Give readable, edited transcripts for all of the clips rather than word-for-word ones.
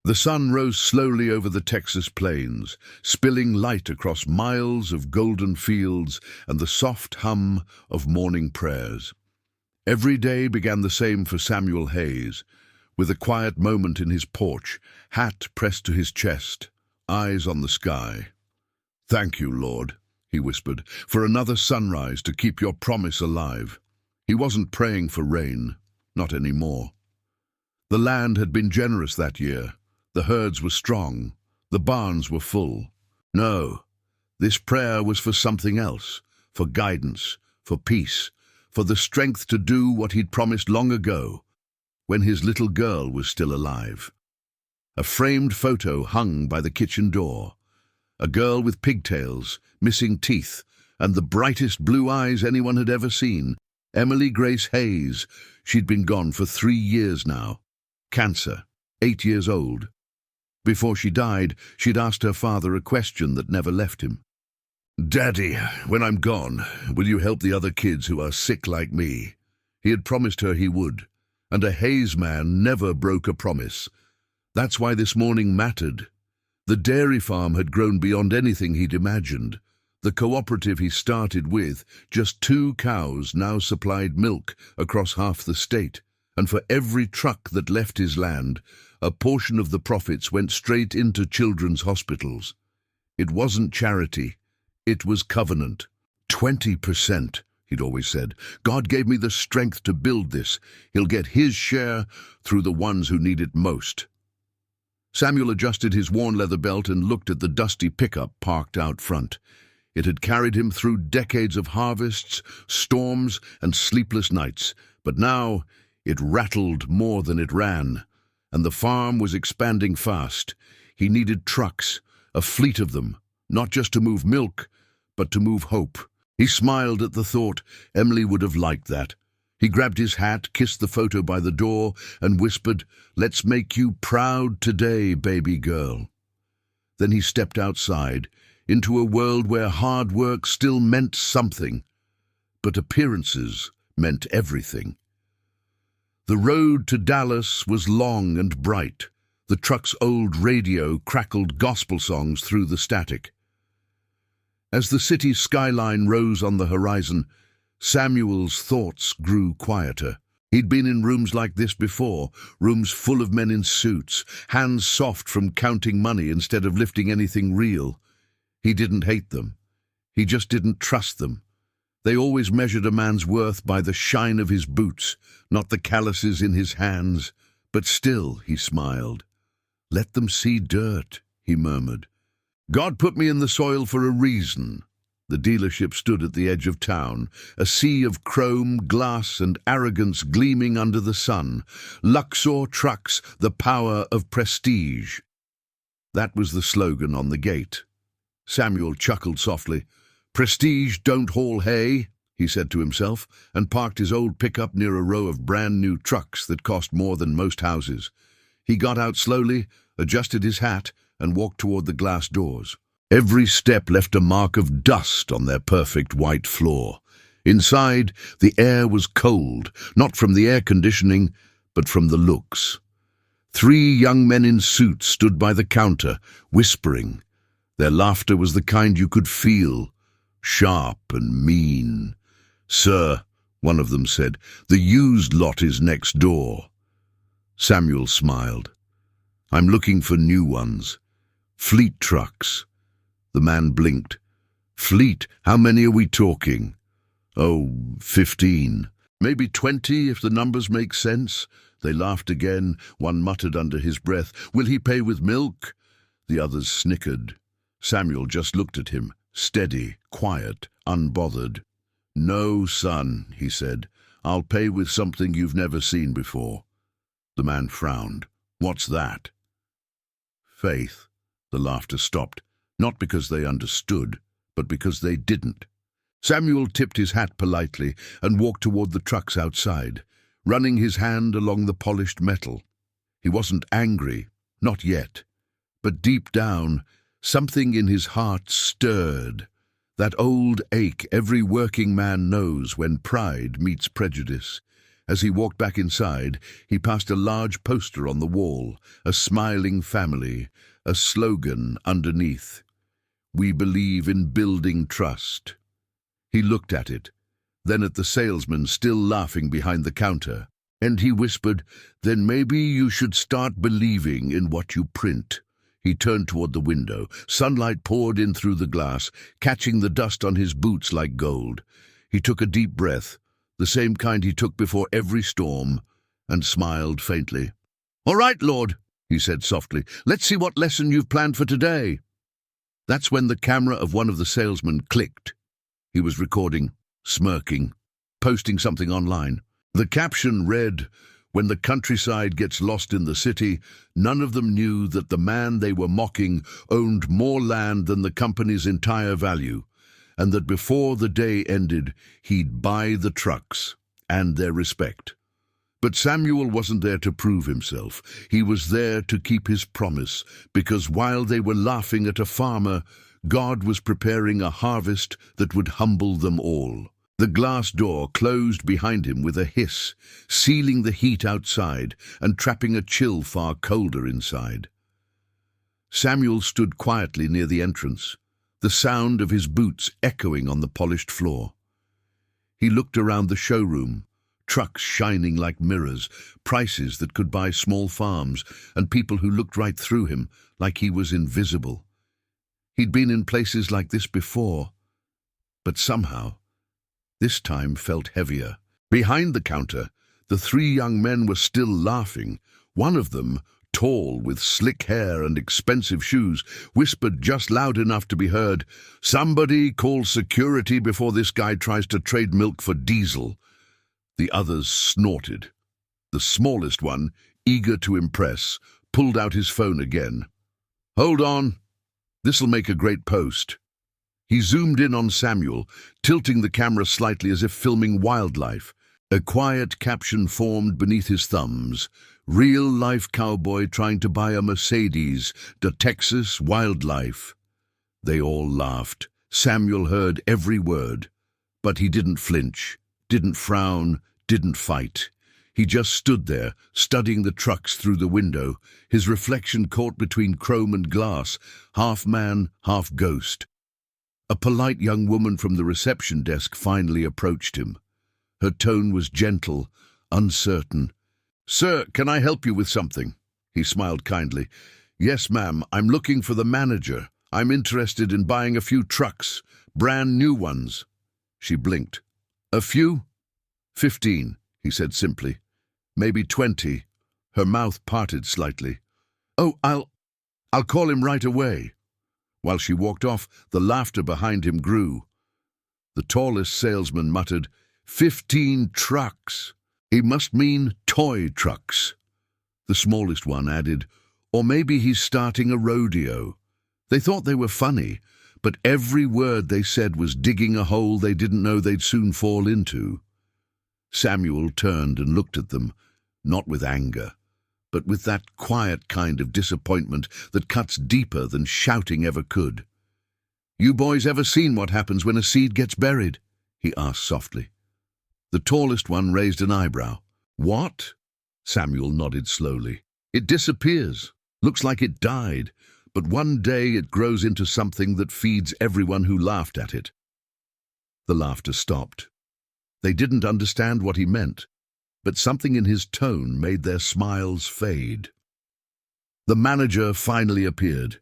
The sun rose slowly over the Texas plains, spilling light across miles of golden fields and the soft hum of morning prayers. Every day began the same for Samuel Hayes, with a quiet moment in his porch, hat pressed to his chest, eyes on the sky. "Thank you, Lord," he whispered, "for another sunrise to keep your promise alive." He wasn't praying for rain, not anymore. The land had been generous that year. The herds were strong. The barns were full. No, this prayer was for something else, for guidance, for peace, for the strength to do what he'd promised long ago, when his little girl was still alive. A framed photo hung by the kitchen door. A girl with pigtails, missing teeth, and the brightest blue eyes anyone had ever seen. Emily Grace Hayes. She'd been gone for 3 years now. Cancer, 8 years old. Before she died, she'd asked her father a question that never left him. "Daddy, when I'm gone, will you help the other kids who are sick like me?" He had promised her he would, and a Hayes man never broke a promise. That's why this morning mattered. The dairy farm had grown beyond anything he'd imagined. The cooperative he started with, just 2 cows, now supplied milk across half the state, and for every truck that left his land, a portion of the profits went straight into children's hospitals. It wasn't charity, it was covenant. 20%, he'd always said. God gave me the strength to build this. He'll get his share through the ones who need it most. Samuel adjusted his worn leather belt and looked at the dusty pickup parked out front. It had carried him through decades of harvests, storms, and sleepless nights, but now it rattled more than it ran, and the farm was expanding fast. He needed trucks, a fleet of them, not just to move milk, but to move hope. He smiled at the thought. Emily would have liked that. He grabbed his hat, kissed the photo by the door, and whispered, "Let's make you proud today, baby girl." Then he stepped outside, into a world where hard work still meant something, but appearances meant everything. The road to Dallas was long and bright. The truck's old radio crackled gospel songs through the static. As the city skyline rose on the horizon, Samuel's thoughts grew quieter. He'd been in rooms like this before, rooms full of men in suits, hands soft from counting money instead of lifting anything real. He didn't hate them. He just didn't trust them. They always measured a man's worth by the shine of his boots, not the calluses in his hands. But still, he smiled. "Let them see dirt," he murmured. "God put me in the soil for a reason." The dealership stood at the edge of town, a sea of chrome, glass, and arrogance gleaming under the sun. Luxor Trucks, the power of prestige. That was the slogan on the gate. Samuel chuckled softly. "Prestige don't haul hay," he said to himself, and parked his old pickup near a row of brand-new trucks that cost more than most houses. He got out slowly, adjusted his hat, and walked toward the glass doors. Every step left a mark of dust on their perfect white floor. Inside, the air was cold, not from the air conditioning, but from the looks. 3 young men in suits stood by the counter, whispering. Their laughter was the kind you could feel, sharp and mean. "Sir," one of them said, "the used lot is next door." Samuel smiled. "I'm looking for new ones. Fleet trucks." The man blinked. "Fleet? How many are we talking?" "Oh, 15. Maybe 20 if the numbers make sense." They laughed again. One muttered under his breath, "Will he pay with milk?" The others snickered. Samuel just looked at him, steady, quiet, unbothered. "No, son," he said. "I'll pay with something you've never seen before." The man frowned. "What's that?" "Faith." The laughter stopped. Not because they understood, but because they didn't. Samuel tipped his hat politely and walked toward the trucks outside, running his hand along the polished metal. He wasn't angry, not yet. But deep down, something in his heart stirred. That old ache every working man knows when pride meets prejudice. As he walked back inside, he passed a large poster on the wall, a smiling family, a slogan underneath. "We believe in building trust." He looked at it, then at the salesman still laughing behind the counter, and he whispered, "Then maybe you should start believing in what you print." He turned toward the window. Sunlight poured in through the glass, catching the dust on his boots like gold. He took a deep breath, the same kind he took before every storm, and smiled faintly. "All right, Lord," he said softly, "let's see what lesson you've planned for today." That's when the camera of one of the salesmen clicked. He was recording, smirking, posting something online. The caption read, "When the countryside gets lost in the city, none of them knew that the man they were mocking owned more land than the company's entire value, and that before the day ended, he'd buy the trucks and their respect." But Samuel wasn't there to prove himself. He was there to keep his promise, because while they were laughing at a farmer, God was preparing a harvest that would humble them all. The glass door closed behind him with a hiss, sealing the heat outside and trapping a chill far colder inside. Samuel stood quietly near the entrance, the sound of his boots echoing on the polished floor. He looked around the showroom, trucks shining like mirrors, prices that could buy small farms, and people who looked right through him like he was invisible. He'd been in places like this before, but somehow, this time felt heavier. Behind the counter, the three young men were still laughing. One of them, tall, with slick hair and expensive shoes, whispered just loud enough to be heard, "Somebody call security before this guy tries to trade milk for diesel." The others snorted. The smallest one, eager to impress, pulled out his phone again. "Hold on. This'll make a great post." He zoomed in on Samuel, tilting the camera slightly as if filming wildlife. A quiet caption formed beneath his thumbs. "Real-life cowboy trying to buy a Mercedes, to Texas wildlife." They all laughed. Samuel heard every word, but he didn't flinch, didn't frown, didn't fight. He just stood there, studying the trucks through the window, his reflection caught between chrome and glass, half man, half ghost. A polite young woman from the reception desk finally approached him. Her tone was gentle, uncertain. "Sir, can I help you with something?" He smiled kindly. "Yes, ma'am, I'm looking for the manager. I'm interested in buying a few trucks, brand new ones." She blinked. "A few?" 15, he said simply. "Maybe 20. Her mouth parted slightly. "Oh, I'll call him right away." While she walked off, the laughter behind him grew. The tallest salesman muttered, 15 trucks. He must mean toy trucks." The smallest one added, "Or maybe he's starting a rodeo." They thought they were funny, but every word they said was digging a hole they didn't know they'd soon fall into. Samuel turned and looked at them, not with anger, but with that quiet kind of disappointment that cuts deeper than shouting ever could. "You boys ever seen what happens when a seed gets buried?" he asked softly. The tallest one raised an eyebrow. "What?" Samuel nodded slowly. "It disappears. Looks like it died, but one day it grows into something that feeds everyone who laughed at it." The laughter stopped. They didn't understand what he meant, but something in his tone made their smiles fade. The manager finally appeared,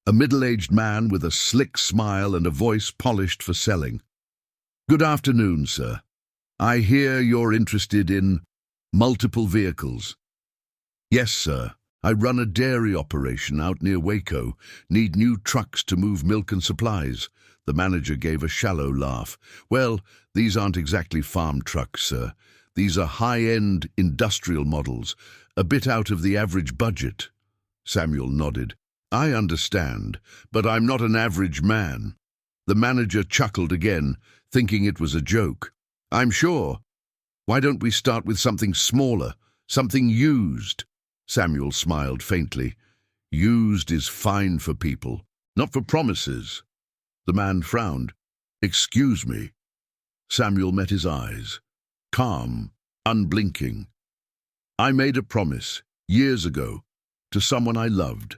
a middle-aged man with a slick smile and a voice polished for selling. "Good afternoon, sir. I hear you're interested in multiple vehicles." "Yes, sir. I run a dairy operation out near Waco. Need new trucks to move milk and supplies." The manager gave a shallow laugh. "Well, these aren't exactly farm trucks, sir. These are high-end industrial models, a bit out of the average budget." Samuel nodded. "I understand, but I'm not an average man." The manager chuckled again, thinking it was a joke. "I'm sure. Why don't we start with something smaller, something used?" Samuel smiled faintly. "Used is fine for people, not for promises." The man frowned. "Excuse me." Samuel met his eyes. Calm, unblinking. I made a promise, years ago, to someone I loved.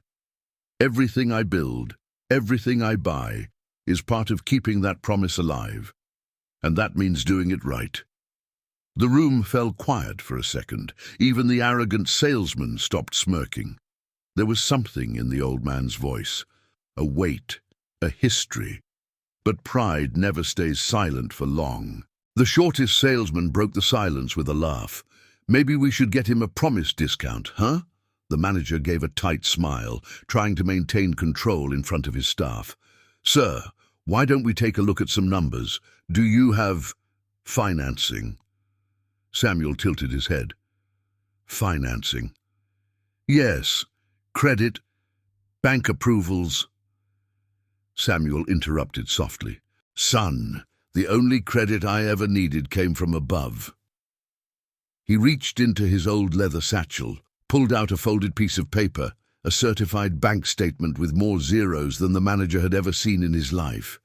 Everything I build, everything I buy, is part of keeping that promise alive. And that means doing it right. The room fell quiet for a second. Even the arrogant salesman stopped smirking. There was something in the old man's voice, a weight, a history. But pride never stays silent for long. The shortest salesman broke the silence with a laugh. Maybe we should get him a promise discount, huh? The manager gave a tight smile, trying to maintain control in front of his staff. Sir, why don't we take a look at some numbers? Do you have financing? Samuel tilted his head. Financing? Yes. Credit, bank approvals. Samuel interrupted softly. Son, the only credit I ever needed came from above. He reached into his old leather satchel, pulled out a folded piece of paper, a certified bank statement with more zeros than the manager had ever seen in his life.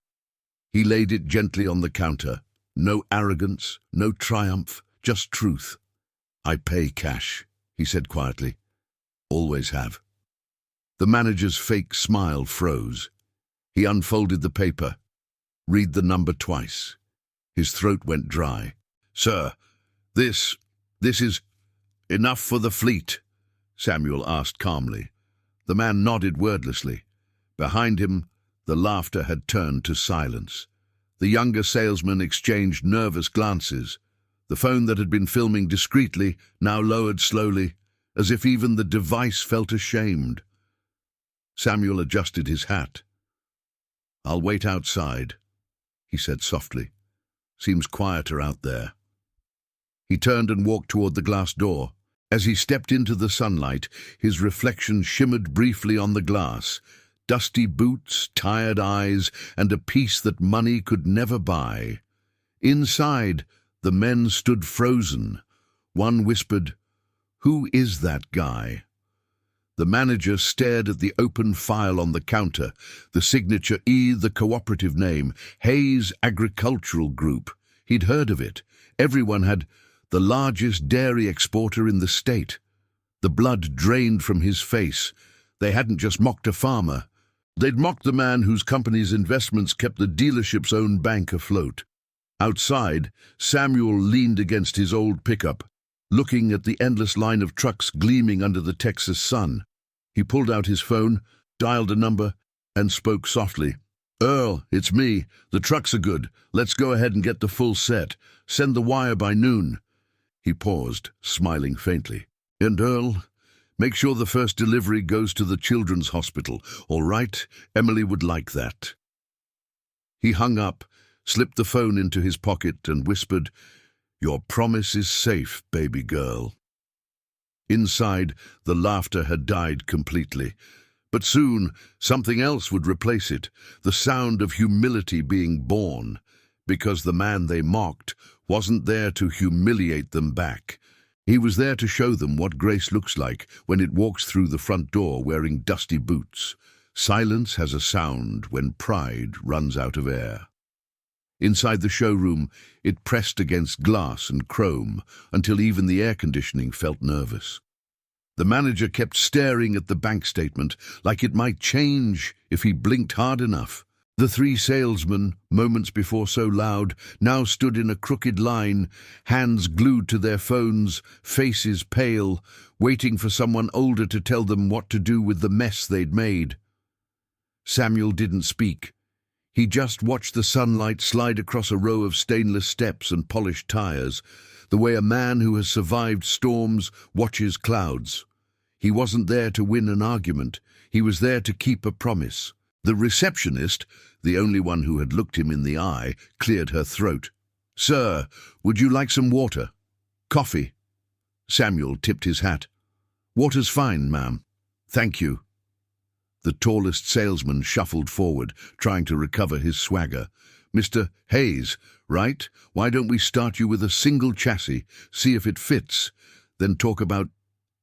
He laid it gently on the counter. No arrogance, no triumph, just truth. I pay cash, he said quietly. Always have. The manager's fake smile froze. He unfolded the paper. Read the number twice. His throat went dry. Sir, this is enough for the fleet, Samuel asked calmly. The man nodded wordlessly. Behind him, the laughter had turned to silence. The younger salesman exchanged nervous glances. The phone that had been filming discreetly now lowered slowly, as if even the device felt ashamed. Samuel adjusted his hat. I'll wait outside, he said softly. Seems quieter out there. He turned and walked toward the glass door. As he stepped into the sunlight, his reflection shimmered briefly on the glass. Dusty boots, tired eyes, and a peace that money could never buy. Inside, the men stood frozen. One whispered, "Who is that guy?" The manager stared at the open file on the counter, the signature E, the cooperative name, Hayes Agricultural Group. He'd heard of it. Everyone had. The largest dairy exporter in the state. The blood drained from his face. They hadn't just mocked a farmer. They'd mocked the man whose company's investments kept the dealership's own bank afloat. Outside, Samuel leaned against his old pickup, looking at the endless line of trucks gleaming under the Texas sun. He pulled out his phone, dialed a number, and spoke softly. Earl, it's me. The trucks are good. Let's go ahead and get the full set. Send the wire by noon. He paused, smiling faintly. And Earl, make sure the first delivery goes to the children's hospital. All right? Emily would like that. He hung up, slipped the phone into his pocket, and whispered, Your promise is safe, baby girl. Inside, the laughter had died completely. But soon, something else would replace it, the sound of humility being born, because the man they mocked wasn't there to humiliate them back. He was there to show them what grace looks like when it walks through the front door wearing dusty boots. Silence has a sound when pride runs out of air. Inside the showroom, it pressed against glass and chrome until even the air conditioning felt nervous. The manager kept staring at the bank statement like it might change if he blinked hard enough. The three salesmen, moments before so loud, now stood in a crooked line, hands glued to their phones, faces pale, waiting for someone older to tell them what to do with the mess they'd made. Samuel didn't speak. He just watched the sunlight slide across a row of stainless steps and polished tires, the way a man who has survived storms watches clouds. He wasn't there to win an argument. He was there to keep a promise. The receptionist, the only one who had looked him in the eye, cleared her throat. Sir, would you like some water? Coffee? Samuel tipped his hat. Water's fine, ma'am. Thank you. The tallest salesman shuffled forward, trying to recover his swagger. Mr. Hayes, right? Why don't we start you with a single chassis, see if it fits, then talk about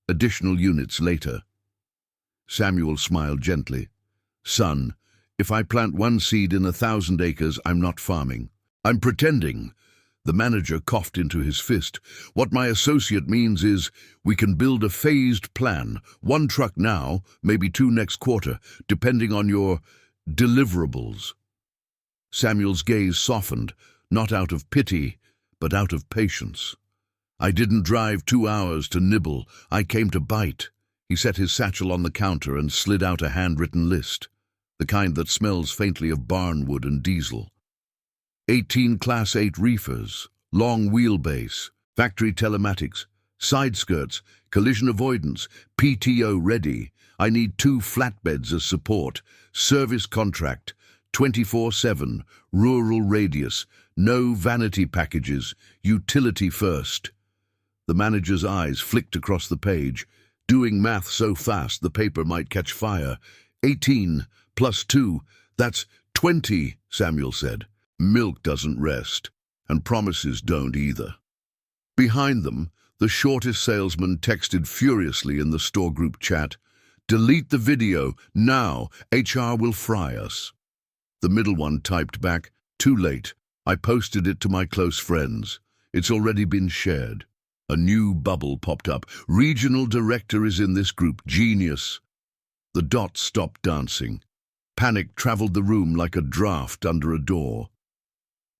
additional units later? Samuel smiled gently. Son, if I plant one seed in 1,000 acres, I'm not farming. I'm pretending. The manager coughed into his fist. What my associate means is we can build a phased plan. 1 truck now, maybe 2 next quarter, depending on your deliverables. Samuel's gaze softened, not out of pity, but out of patience. I didn't drive 2 hours to nibble. I came to bite. He set his satchel on the counter and slid out a handwritten list, the kind that smells faintly of barnwood and diesel. 18 Class 8 reefers, long wheelbase, factory telematics, side skirts, collision avoidance, PTO ready. I need 2 flatbeds as support, service contract, 24/7, rural radius, no vanity packages, utility first. The manager's eyes flicked across the page, doing math so fast the paper might catch fire. 18 plus 2, that's 20, Samuel said. Milk doesn't rest, and promises don't either. Behind them, the shortest salesman texted furiously in the store group chat, "Delete the video, now, HR will fry us." The middle one typed back, "Too late, I posted it to my close friends. It's already been shared." A new bubble popped up. "Regional director is in this group, genius." The dots stopped dancing. Panic traveled the room like a draft under a door.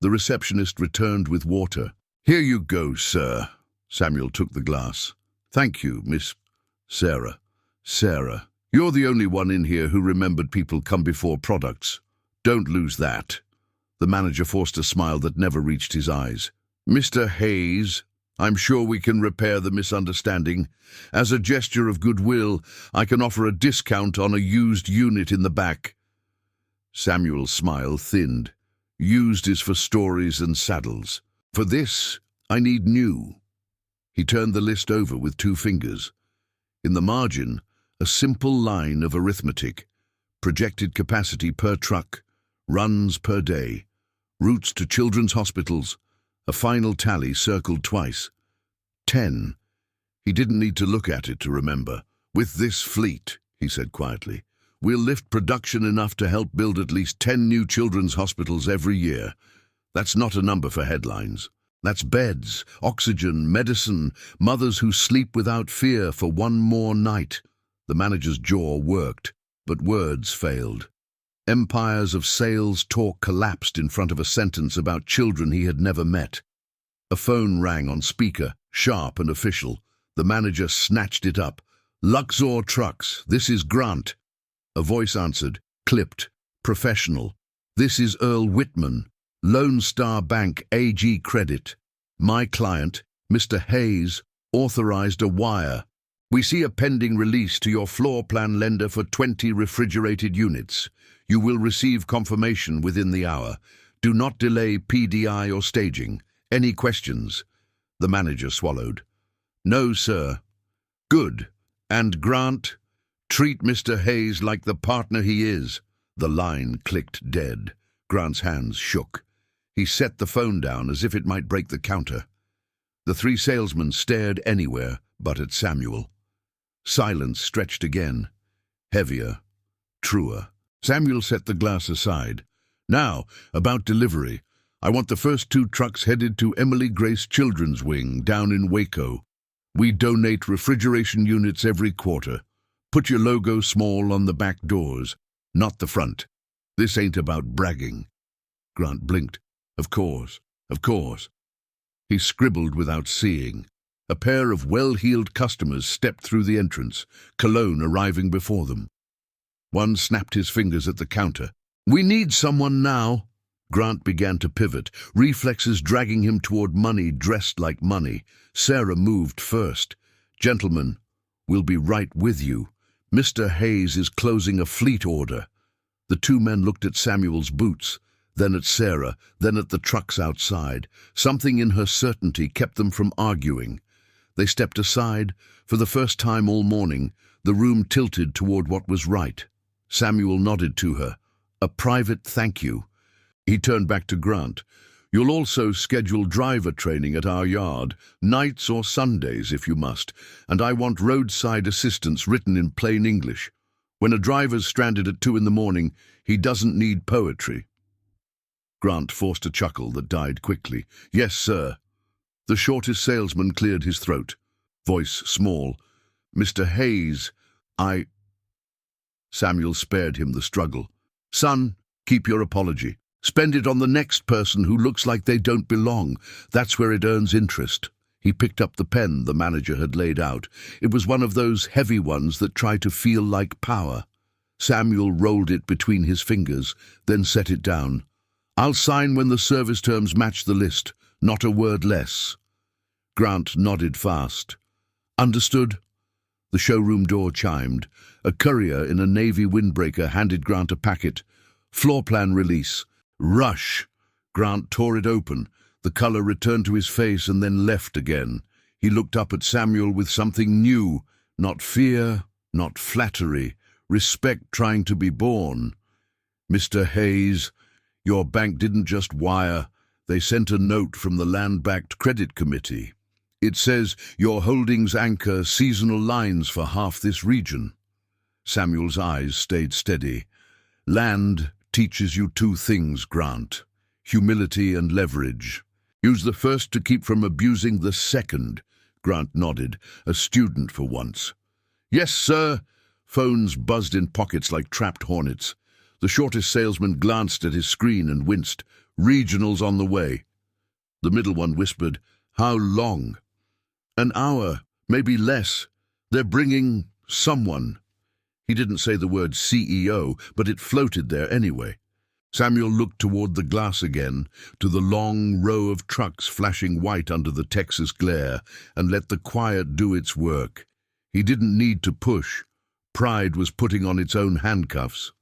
The receptionist returned with water. "Here you go, sir." Samuel took the glass. "Thank you, Miss Sarah. Sarah, you're the only one in here who remembered people come before products. Don't lose that." The manager forced a smile that never reached his eyes. "Mr. Hayes, I'm sure we can repair the misunderstanding. As a gesture of goodwill, I can offer a discount on a used unit in the back." Samuel's smile thinned. "Used is for stories and saddles. For this, I need new." He turned the list over with 2 fingers. In the margin, a simple line of arithmetic. Projected capacity per truck, runs per day, routes to children's hospitals, a final tally circled twice. 10. He didn't need to look at it to remember. "With this fleet," he said quietly, "we'll lift production enough to help build at least 10 new children's hospitals every year." That's not a number for headlines. That's beds, oxygen, medicine, mothers who sleep without fear for 1 more night. The manager's jaw worked, but words failed. Empires of sales talk collapsed in front of a sentence about children he had never met. A phone rang on speaker, sharp and official. The manager snatched it up. "Luxor Trucks, this is Grant." A voice answered, clipped, professional. "This is Earl Whitman, Lone Star Bank AG Credit. My client, Mr. Hayes, authorized a wire. We see a pending release to your floor plan lender for 20 refrigerated units. You will receive confirmation within the hour. Do not delay PDI or staging. Any questions?" The manager swallowed. "No, sir." "Good. And Grant, treat Mr. Hayes like the partner he is." The line clicked dead. Grant's hands shook. He set the phone down as if it might break the counter. The 3 salesmen stared anywhere but at Samuel. Silence stretched again. Heavier. Truer. Samuel set the glass aside. "Now, about delivery. I want the first 2 trucks headed to Emily Grace Children's Wing down in Waco. We donate refrigeration units every quarter. Put your logo small on the back doors, not the front. This ain't about bragging." Grant blinked. Of course. He scribbled without seeing. A pair of well-heeled customers stepped through the entrance, cologne arriving before them. One snapped his fingers at the counter. "We need someone now." Grant began to pivot, reflexes dragging him toward money dressed like money. Sarah moved first. "Gentlemen, we'll be right with you. Mr. Hayes is closing a fleet order." The 2 men looked at Samuel's boots, then at Sarah, then at the trucks outside. Something in her certainty kept them from arguing. They stepped aside. For the first time all morning, the room tilted toward what was right. Samuel nodded to her. "A private thank you." He turned back to Grant. "You'll also schedule driver training at our yard, nights or Sundays if you must, and I want roadside assistance written in plain English. When a driver's stranded at 2 in the morning, he doesn't need poetry." Grant forced a chuckle that died quickly. "Yes, sir." The shortest salesman cleared his throat. Voice small. "Mr. Hayes, I—" Samuel spared him the struggle. "Son, keep your apology. Spend it on the next person who looks like they don't belong. That's where it earns interest." He picked up the pen the manager had laid out. It was one of those heavy ones that try to feel like power. Samuel rolled it between his fingers, then set it down. "I'll sign when the service terms match the list, not a word less." Grant nodded fast. "Understood." The showroom door chimed. A courier in a navy windbreaker handed Grant a packet. "Floor plan release. Rush." Grant tore it open. The color returned to his face and then left again. He looked up at Samuel with something new. Not fear, not flattery. Respect trying to be born. "Mr. Hayes, your bank didn't just wire. They sent a note from the Land-Backed Credit Committee. It says your holdings anchor seasonal lines for half this region." Samuel's eyes stayed steady. "Land teaches you two things, Grant. Humility and leverage. Use the first to keep from abusing the second." Grant nodded, a student for once. "Yes, sir." Phones buzzed in pockets like trapped hornets. The shortest salesman glanced at his screen and winced. "Regionals on the way." The middle one whispered, "How long?" "An hour, maybe less. They're bringing someone." He didn't say the word CEO, but it floated there anyway. Samuel looked toward the glass again, to the long row of trucks flashing white under the Texas glare, and let the quiet do its work. He didn't need to push. Pride was putting on its own handcuffs.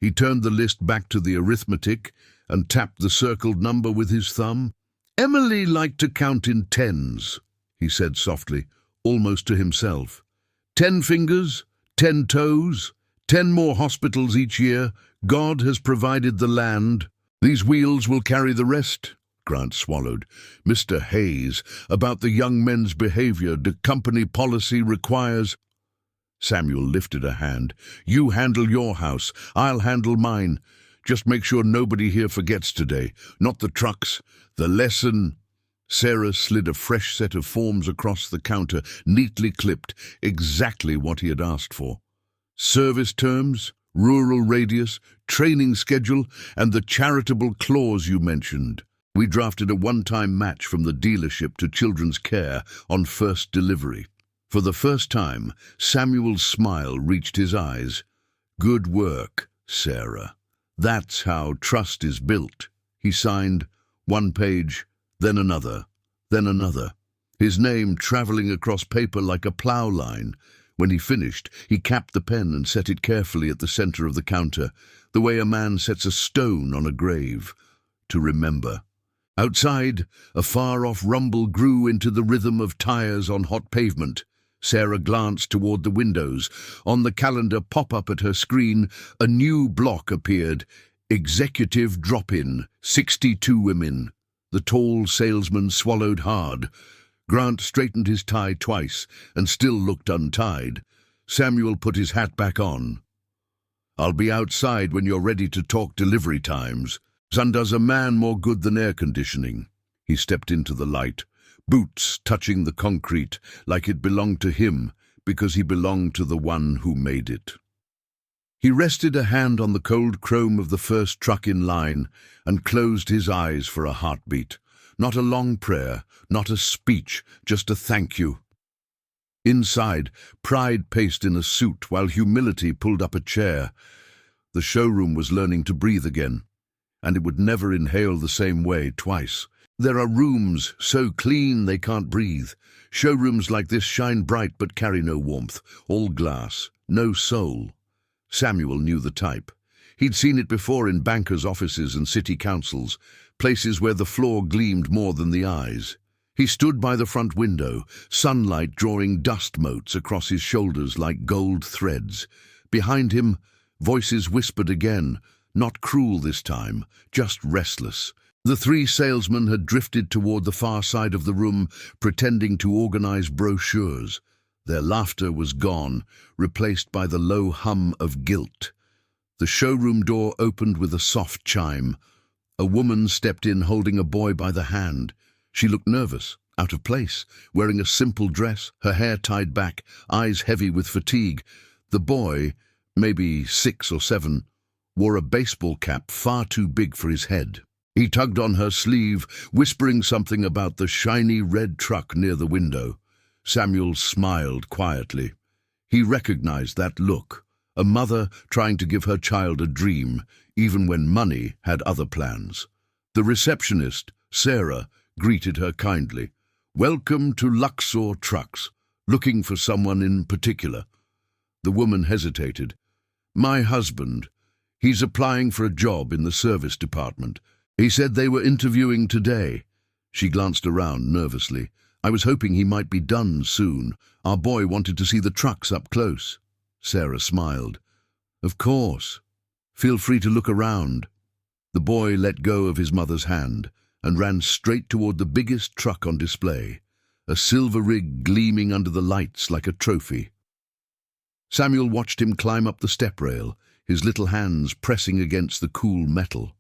He turned the list back to the arithmetic and tapped the circled number with his thumb. "Emily liked to count in tens," he said softly, almost to himself. 10 fingers, 10 toes, 10 more hospitals each year. God has provided the land. These wheels will carry the rest." Grant swallowed. "Mr. Hayes, about the young men's behavior, the company policy requires—" Samuel lifted a hand. "You handle your house. I'll handle mine. Just make sure nobody here forgets today. Not the trucks. The lesson—" Sarah slid a fresh set of forms across the counter, neatly clipped, exactly what he had asked for. "Service terms, rural radius, training schedule, and the charitable clause you mentioned. We drafted a one-time match from the dealership to children's care on first delivery." For the first time, Samuel's smile reached his eyes. "Good work, Sarah. That's how trust is built." He signed one page, then another, then another, his name traveling across paper like a plow line. When he finished, he capped the pen and set it carefully at the center of the counter, the way a man sets a stone on a grave, to remember. Outside, a far-off rumble grew into the rhythm of tires on hot pavement. Sarah glanced toward the windows. On the calendar pop-up at her screen, a new block appeared. Executive drop-in, 62 women. The tall salesman swallowed hard. Grant straightened his tie twice and still looked untied. Samuel put his hat back on. "I'll be outside when you're ready to talk delivery times. Sun does a man more good than air conditioning." He stepped into the light, boots touching the concrete like it belonged to him because he belonged to the one who made it. He rested a hand on the cold chrome of the first truck in line and closed his eyes for a heartbeat. Not a long prayer, not a speech, just a thank you. Inside, pride paced in a suit while humility pulled up a chair. The showroom was learning to breathe again, and it would never inhale the same way twice. There are rooms so clean they can't breathe. Showrooms like this shine bright but carry no warmth, all glass, no soul. Samuel knew the type. He'd seen it before in bankers' offices and city councils, places where the floor gleamed more than the eyes. He stood by the front window, sunlight drawing dust motes across his shoulders like gold threads. Behind him, voices whispered again, not cruel this time, just restless. The three salesmen had drifted toward the far side of the room, pretending to organize brochures. Their laughter was gone, replaced by the low hum of guilt. The showroom door opened with a soft chime. A woman stepped in holding a boy by the hand. She looked nervous, out of place, wearing a simple dress, her hair tied back, eyes heavy with fatigue. The boy, maybe 6 or 7, wore a baseball cap far too big for his head. He tugged on her sleeve, whispering something about the shiny red truck near the window. Samuel smiled quietly. He recognized that look, a mother trying to give her child a dream, even when money had other plans. The receptionist, Sarah, greeted her kindly. "Welcome to Luxor Trucks. Looking for someone in particular?" The woman hesitated. "My husband. He's applying for a job in the service department. He said they were interviewing today." She glanced around nervously. "I was hoping he might be done soon. Our boy wanted to see the trucks up close." Sarah smiled. "Of course. Feel free to look around." The boy let go of his mother's hand and ran straight toward the biggest truck on display, a silver rig gleaming under the lights like a trophy. Samuel watched him climb up the step rail, his little hands pressing against the cool metal.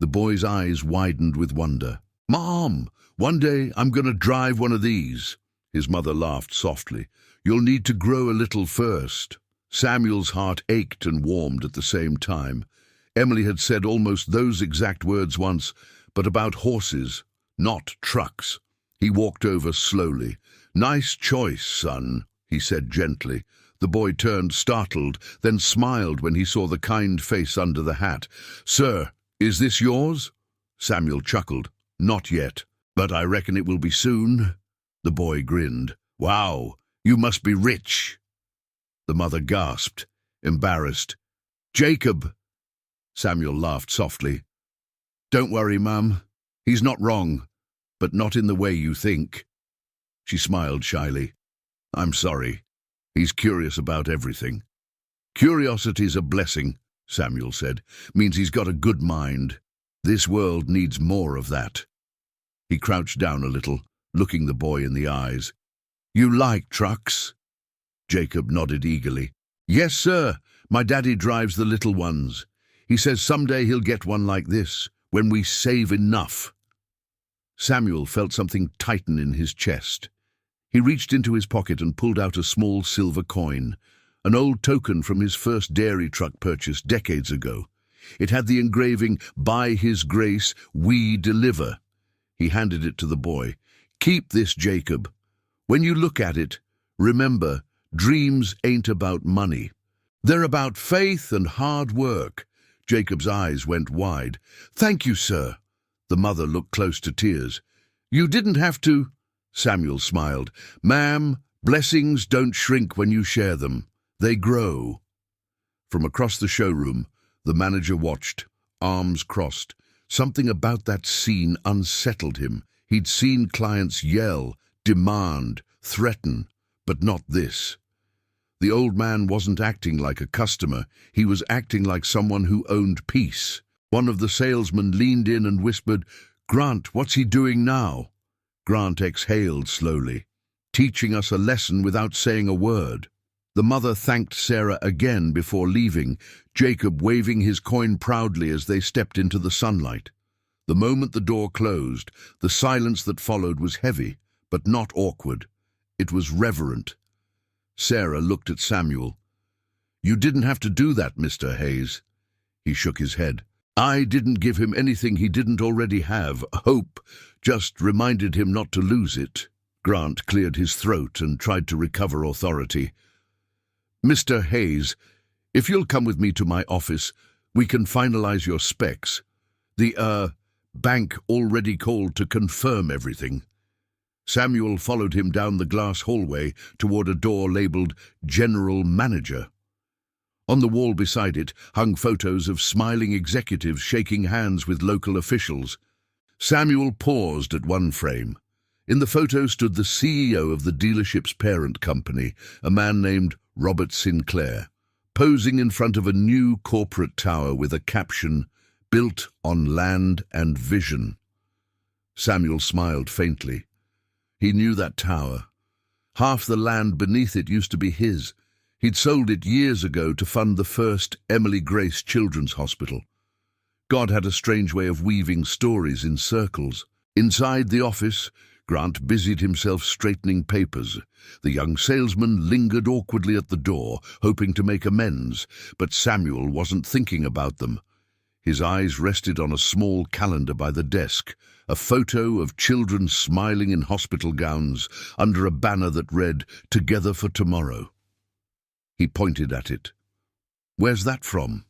The boy's eyes widened with wonder. "Mom, one day I'm going to drive one of these." His mother laughed softly. "You'll need to grow a little first." Samuel's heart ached and warmed at the same time. Emily had said almost those exact words once, but about horses, not trucks. He walked over slowly. "Nice choice, son," he said gently. The boy turned startled, then smiled when he saw the kind face under the hat. "Sir, is this yours?" Samuel chuckled. "Not yet, but I reckon it will be soon." The boy grinned. "Wow, you must be rich." The mother gasped, embarrassed. "Jacob!" Samuel laughed softly. "Don't worry, Mum. He's not wrong, but not in the way you think." She smiled shyly. "I'm sorry. He's curious about everything." "Curiosity's a blessing," Samuel said. "Means he's got a good mind. This world needs more of that." He crouched down a little, looking the boy in the eyes. "You like trucks?" Jacob nodded eagerly. "Yes, sir. My daddy drives the little ones. He says someday he'll get one like this, when we save enough." Samuel felt something tighten in his chest. He reached into his pocket and pulled out a small silver coin, an old token from his first dairy truck purchase decades ago. It had the engraving, "By His Grace, We Deliver." He handed it to the boy. "Keep this, Jacob. When you look at it, remember, dreams ain't about money. They're about faith and hard work." Jacob's eyes went wide. "Thank you, sir." The mother looked close to tears. "You didn't have to." Samuel smiled. "Ma'am, blessings don't shrink when you share them. They grow." From across the showroom, the manager watched, arms crossed. Something about that scene unsettled him. He'd seen clients yell, demand, threaten, but not this. The old man wasn't acting like a customer. He was acting like someone who owned peace. One of the salesmen leaned in and whispered, "Grant, what's he doing now?" Grant exhaled slowly, teaching us a lesson without saying a word. The mother thanked Sarah again before leaving, Jacob waving his coin proudly as they stepped into the sunlight. The moment the door closed, the silence that followed was heavy, but not awkward. It was reverent. Sarah looked at Samuel. "You didn't have to do that, Mr. Hayes." He shook his head. "I didn't give him anything he didn't already have. Hope just reminded him not to lose it." Grant cleared his throat and tried to recover authority. "Mr. Hayes, if you'll come with me to my office, we can finalize your specs. The, bank already called to confirm everything." Samuel followed him down the glass hallway toward a door labeled General Manager. On the wall beside it hung photos of smiling executives shaking hands with local officials. Samuel paused at one frame. In the photo stood the CEO of the dealership's parent company, a man named Robert Sinclair, posing in front of a new corporate tower with a caption, "Built on Land and Vision." Samuel smiled faintly. He knew that tower. Half the land beneath it used to be his. He'd sold it years ago to fund the first Emily Grace Children's Hospital. God had a strange way of weaving stories in circles. Inside the office, Grant busied himself straightening papers. The young salesman lingered awkwardly at the door, hoping to make amends, but Samuel wasn't thinking about them. His eyes rested on a small calendar by the desk, a photo of children smiling in hospital gowns under a banner that read, "Together for Tomorrow." He pointed at it. "Where's that from?"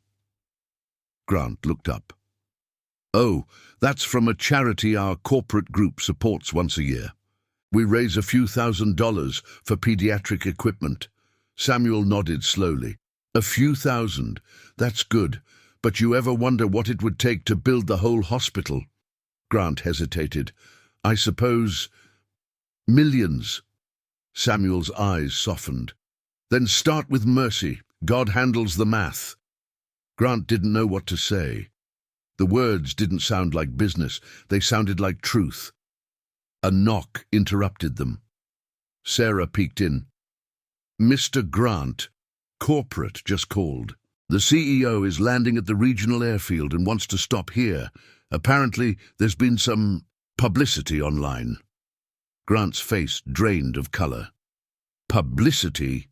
Grant looked up. "Oh, that's from a charity our corporate group supports once a year. We raise a few $1,000s for pediatric equipment." Samuel nodded slowly. "A few thousand, that's good, but you ever wonder what it would take to build the whole hospital?" Grant hesitated. "I suppose millions." Samuel's eyes softened. "Then start with mercy. God handles the math." Grant didn't know what to say. The words didn't sound like business, they sounded like truth. A knock interrupted them. Sarah peeked in. "Mr. Grant, corporate just called. The CEO is landing at the regional airfield and wants to stop here. Apparently, there's been some publicity online." Grant's face drained of color. "Publicity?"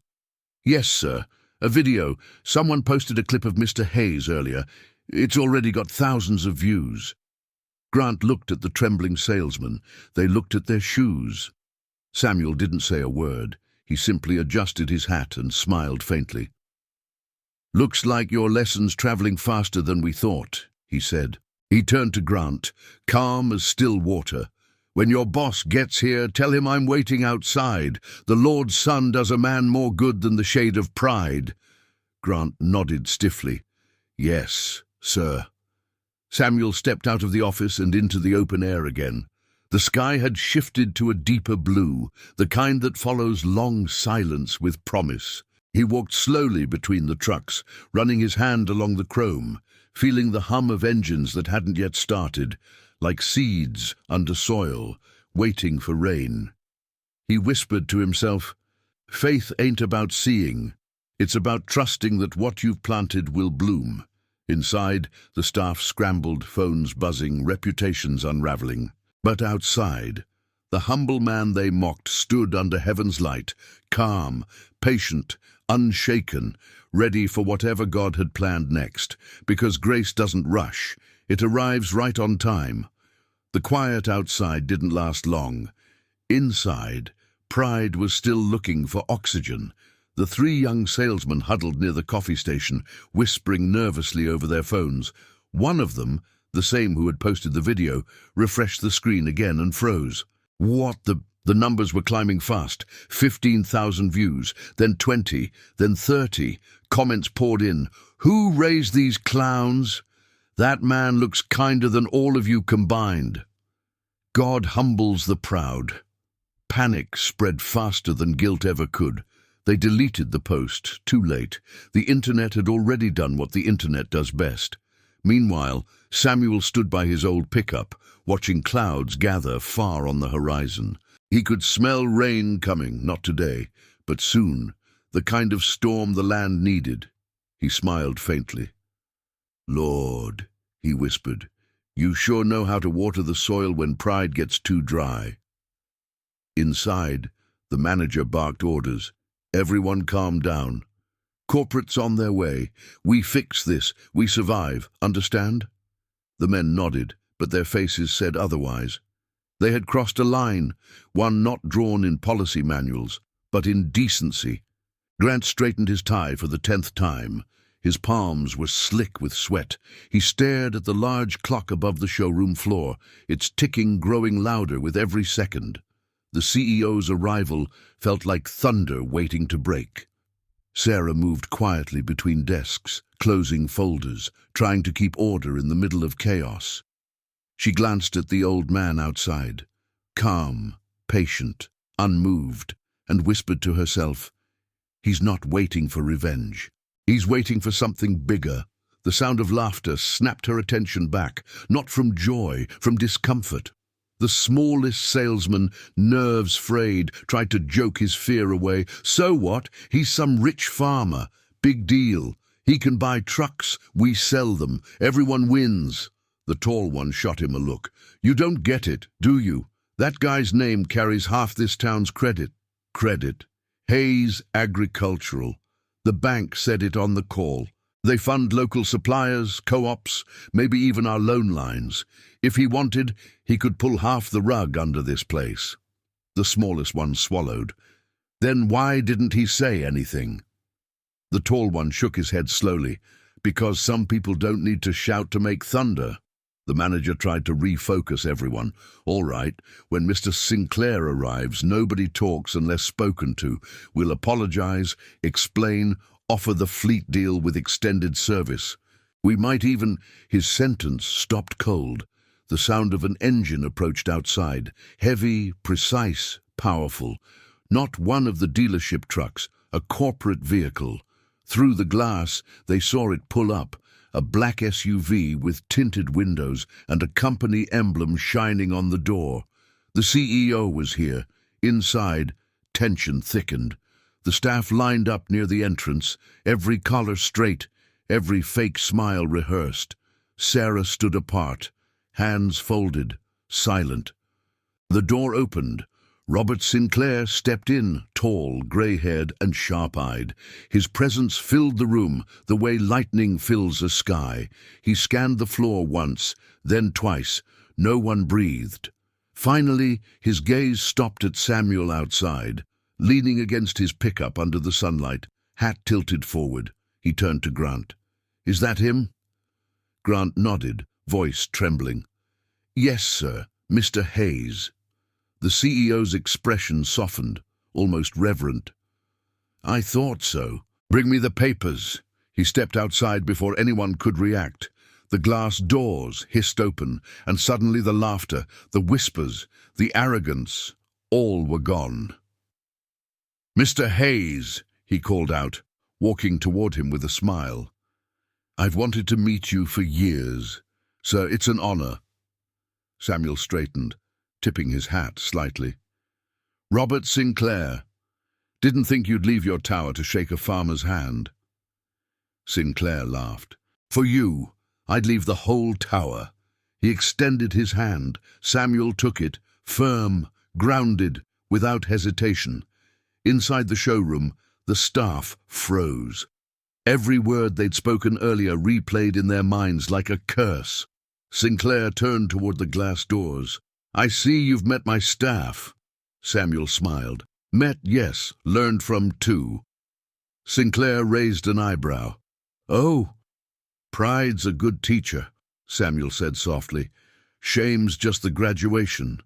"Yes, sir. A video. Someone posted a clip of Mr. Hayes earlier. It's already got thousands of views." Grant looked at the trembling salesman. They looked at their shoes. Samuel didn't say a word. He simply adjusted his hat and smiled faintly. "Looks like your lesson's traveling faster than we thought," he said. He turned to Grant, calm as still water. "When your boss gets here, tell him I'm waiting outside. The Lord's Son does a man more good than the shade of pride." Grant nodded stiffly. "Yes, sir." Samuel stepped out of the office and into the open air again. The sky had shifted to a deeper blue, the kind that follows long silence with promise. He walked slowly between the trucks, running his hand along the chrome, feeling the hum of engines that hadn't yet started, like seeds under soil, waiting for rain. He whispered to himself, "Faith ain't about seeing. It's about trusting that what you've planted will bloom." Inside, the staff scrambled, phones buzzing, reputations unraveling. But outside, the humble man they mocked stood under heaven's light, calm, patient, unshaken, ready for whatever God had planned next, because grace doesn't rush, it arrives right on time. The quiet outside didn't last long. Inside, pride was still looking for oxygen. The three young salesmen huddled near the coffee station, whispering nervously over their phones. One of them, the same who had posted the video, refreshed the screen again and froze. The numbers were climbing fast. 15,000 views, then 20, then 30. Comments poured in. "Who raised these clowns? That man looks kinder than all of you combined." God humbles the proud. Panic spread faster than guilt ever could. They deleted the post, too late. The internet had already done what the internet does best. Meanwhile, Samuel stood by his old pickup, watching clouds gather far on the horizon. He could smell rain coming, not today, but soon, the kind of storm the land needed. He smiled faintly. "Lord," he whispered, "you sure know how to water the soil when pride gets too dry." Inside, the manager barked orders. Everyone calmed down. "Corporate's on their way. We fix this. We survive. Understand?" The men nodded, but their faces said otherwise. They had crossed a line, one not drawn in policy manuals, but in decency. Grant straightened his tie for the 10th time. His palms were slick with sweat. He stared at the large clock above the showroom floor, its ticking growing louder with every second. The CEO's arrival felt like thunder waiting to break. Sarah moved quietly between desks, closing folders, trying to keep order in the middle of chaos. She glanced at the old man outside, calm, patient, unmoved, and whispered to herself, "He's not waiting for revenge. He's waiting for something bigger." The sound of laughter snapped her attention back, not from joy, from discomfort. The smallest salesman, nerves frayed, tried to joke his fear away. "So what? He's some rich farmer. Big deal. He can buy trucks, we sell them, everyone wins. The tall one shot him a look. You don't get it, do you? That guy's name carries half this town's credit. Credit. Hayes Agricultural. The bank said it on the call. They fund local suppliers, co-ops, maybe even our loan lines. If he wanted, he could pull half the rug under this place. The smallest one swallowed. Then why didn't he say anything? The tall one shook his head slowly. Because some people don't need to shout to make thunder. The manager tried to refocus everyone. All right, when Mr. Sinclair arrives, nobody talks unless spoken to. We'll apologize, explain, offer the fleet deal with extended service. We might even... His sentence stopped cold. The sound of an engine approached outside. Heavy, precise, powerful. Not one of the dealership trucks, a corporate vehicle. Through the glass, they saw it pull up. A black SUV with tinted windows and a company emblem shining on the door. The CEO was here. Inside, tension thickened. The staff lined up near the entrance, every collar straight, every fake smile rehearsed. Sarah stood apart, hands folded, silent. The door opened. Robert Sinclair stepped in, tall, grey-haired and sharp-eyed. His presence filled the room, the way lightning fills a sky. He scanned the floor once, then twice. No one breathed. Finally, his gaze stopped at Samuel outside, leaning against his pickup under the sunlight, hat tilted forward. He turned to Grant. "Is that him?" Grant nodded, voice trembling. "Yes, sir, Mr. Hayes." The CEO's expression softened, almost reverent. "I thought so. Bring me the papers." He stepped outside before anyone could react. The glass doors hissed open, and suddenly the laughter, the whispers, the arrogance, all were gone. "Mr. Hayes," he called out, walking toward him with a smile. "I've wanted to meet you for years. Sir, it's an honor." Samuel straightened, tipping his hat slightly. "Robert Sinclair. Didn't think you'd leave your tower to shake a farmer's hand." Sinclair laughed. "For you, I'd leave the whole tower." He extended his hand. Samuel took it, firm, grounded, without hesitation. Inside the showroom, the staff froze. Every word they'd spoken earlier replayed in their minds like a curse. Sinclair turned toward the glass doors. "I see you've met my staff." Samuel smiled. "Met, yes. Learned from, too." Sinclair raised an eyebrow. "Oh, pride's a good teacher," Samuel said softly. "Shame's just the graduation."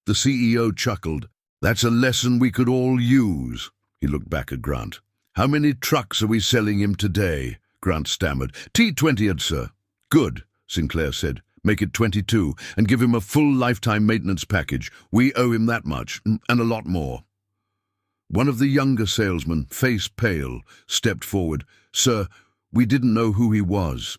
The CEO chuckled. "That's a lesson we could all use." He looked back at Grant. "How many trucks are we selling him today?" Grant stammered. "T20'd, sir." "Good," Sinclair said. "Make it 22, and give him a full lifetime maintenance package. We owe him that much, and a lot more." One of the younger salesmen, face pale, stepped forward. "Sir, we didn't know who he was."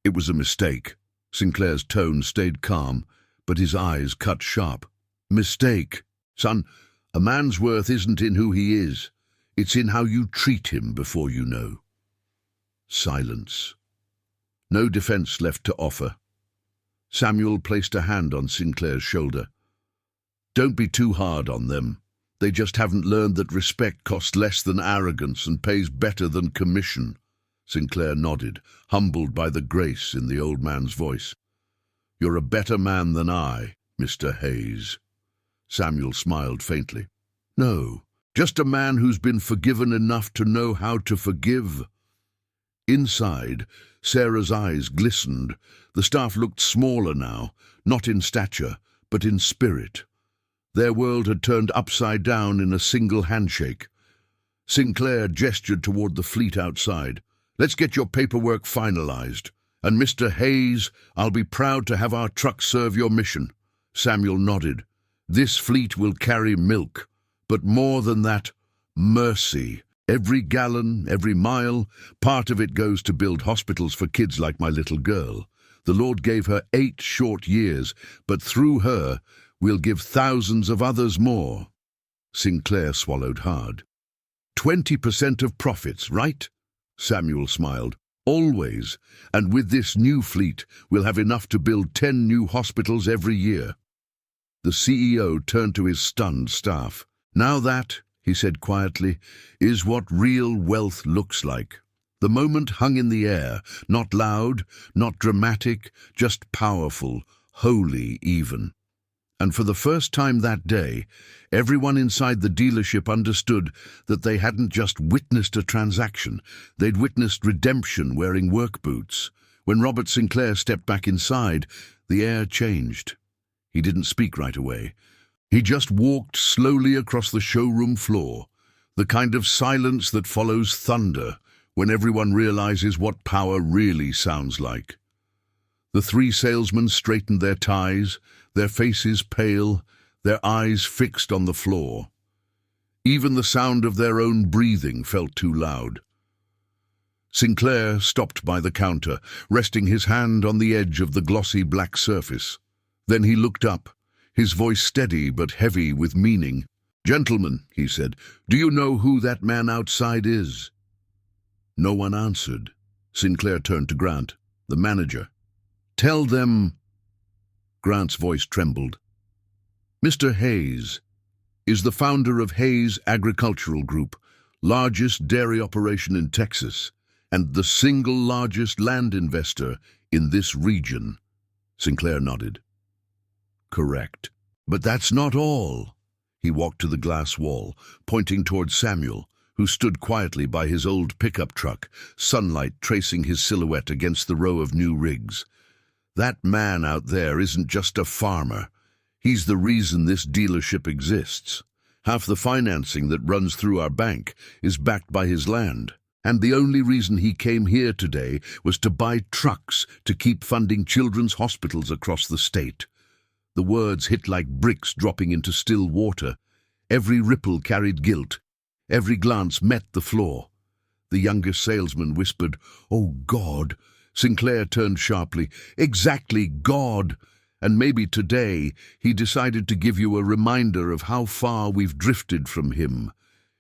"It was a mistake." Sinclair's tone stayed calm, but his eyes cut sharp. "Mistake? Son, a man's worth isn't in who he is. It's in how you treat him before you know." Silence. No defense left to offer. Samuel placed a hand on Sinclair's shoulder. "Don't be too hard on them. They just haven't learned that respect costs less than arrogance and pays better than commission." Sinclair nodded, humbled by the grace in the old man's voice. "You're a better man than I, Mr. Hayes." Samuel smiled faintly. "No, just a man who's been forgiven enough to know how to forgive." Inside, Sarah's eyes glistened. The staff looked smaller now, not in stature, but in spirit. Their world had turned upside down in a single handshake. Sinclair gestured toward the fleet outside. "Let's get your paperwork finalized. And Mr. Hayes, I'll be proud to have our truck serve your mission." Samuel nodded. "This fleet will carry milk, but more than that, mercy. Every gallon, every mile, part of it goes to build hospitals for kids like my little girl. The Lord gave her 8 short years, but through her, we'll give thousands of others more." Sinclair swallowed hard. 20% of profits, right?" Samuel smiled. Always. And with this new fleet, we'll have enough to build 10 new hospitals every year. The CEO turned to his stunned staff. Now that, he said quietly, is what real wealth looks like. The moment hung in the air, not loud, not dramatic, just powerful, holy even. And for the first time that day, everyone inside the dealership understood that they hadn't just witnessed a transaction, they'd witnessed redemption wearing work boots. When Robert Sinclair stepped back inside, the air changed. He didn't speak right away. He just walked slowly across the showroom floor, the kind of silence that follows thunder when everyone realizes what power really sounds like. The three salesmen straightened their ties, their faces pale, their eyes fixed on the floor. Even the sound of their own breathing felt too loud. Sinclair stopped by the counter, resting his hand on the edge of the glossy black surface. Then he looked up, his voice steady but heavy with meaning. "Gentlemen," he said, "do you know who that man outside is?" No one answered. Sinclair turned to Grant, the manager. "Tell them—" Grant's voice trembled. "Mr. Hayes is the founder of Hayes Agricultural Group, largest dairy operation in Texas, and the single largest land investor in this region." Sinclair nodded. "Correct. But that's not all." He walked to the glass wall, pointing towards Samuel, who stood quietly by his old pickup truck, sunlight tracing his silhouette against the row of new rigs. "That man out there isn't just a farmer. He's the reason this dealership exists. Half the financing that runs through our bank is backed by his land. And the only reason he came here today was to buy trucks to keep funding children's hospitals across the state." The words hit like bricks dropping into still water. Every ripple carried guilt. Every glance met the floor. The youngest salesman whispered, "Oh, God." Sinclair turned sharply. "Exactly, God. And maybe today he decided to give you a reminder of how far we've drifted from him."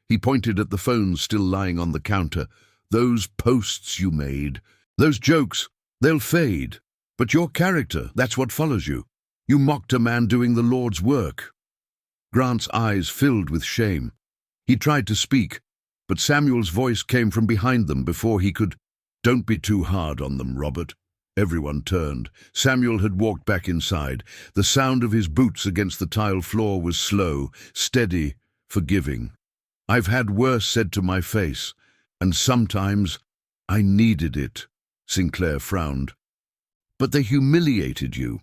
He pointed at the phones still lying on the counter. "Those posts you made, those jokes, they'll fade. But your character, that's what follows you. You mocked a man doing the Lord's work." Grant's eyes filled with shame. He tried to speak, but Samuel's voice came from behind them before he could. "Don't be too hard on them, Robert." Everyone turned. Samuel had walked back inside. The sound of his boots against the tile floor was slow, steady, forgiving. "I've had worse said to my face, and sometimes I needed it." Sinclair frowned. "But they humiliated you."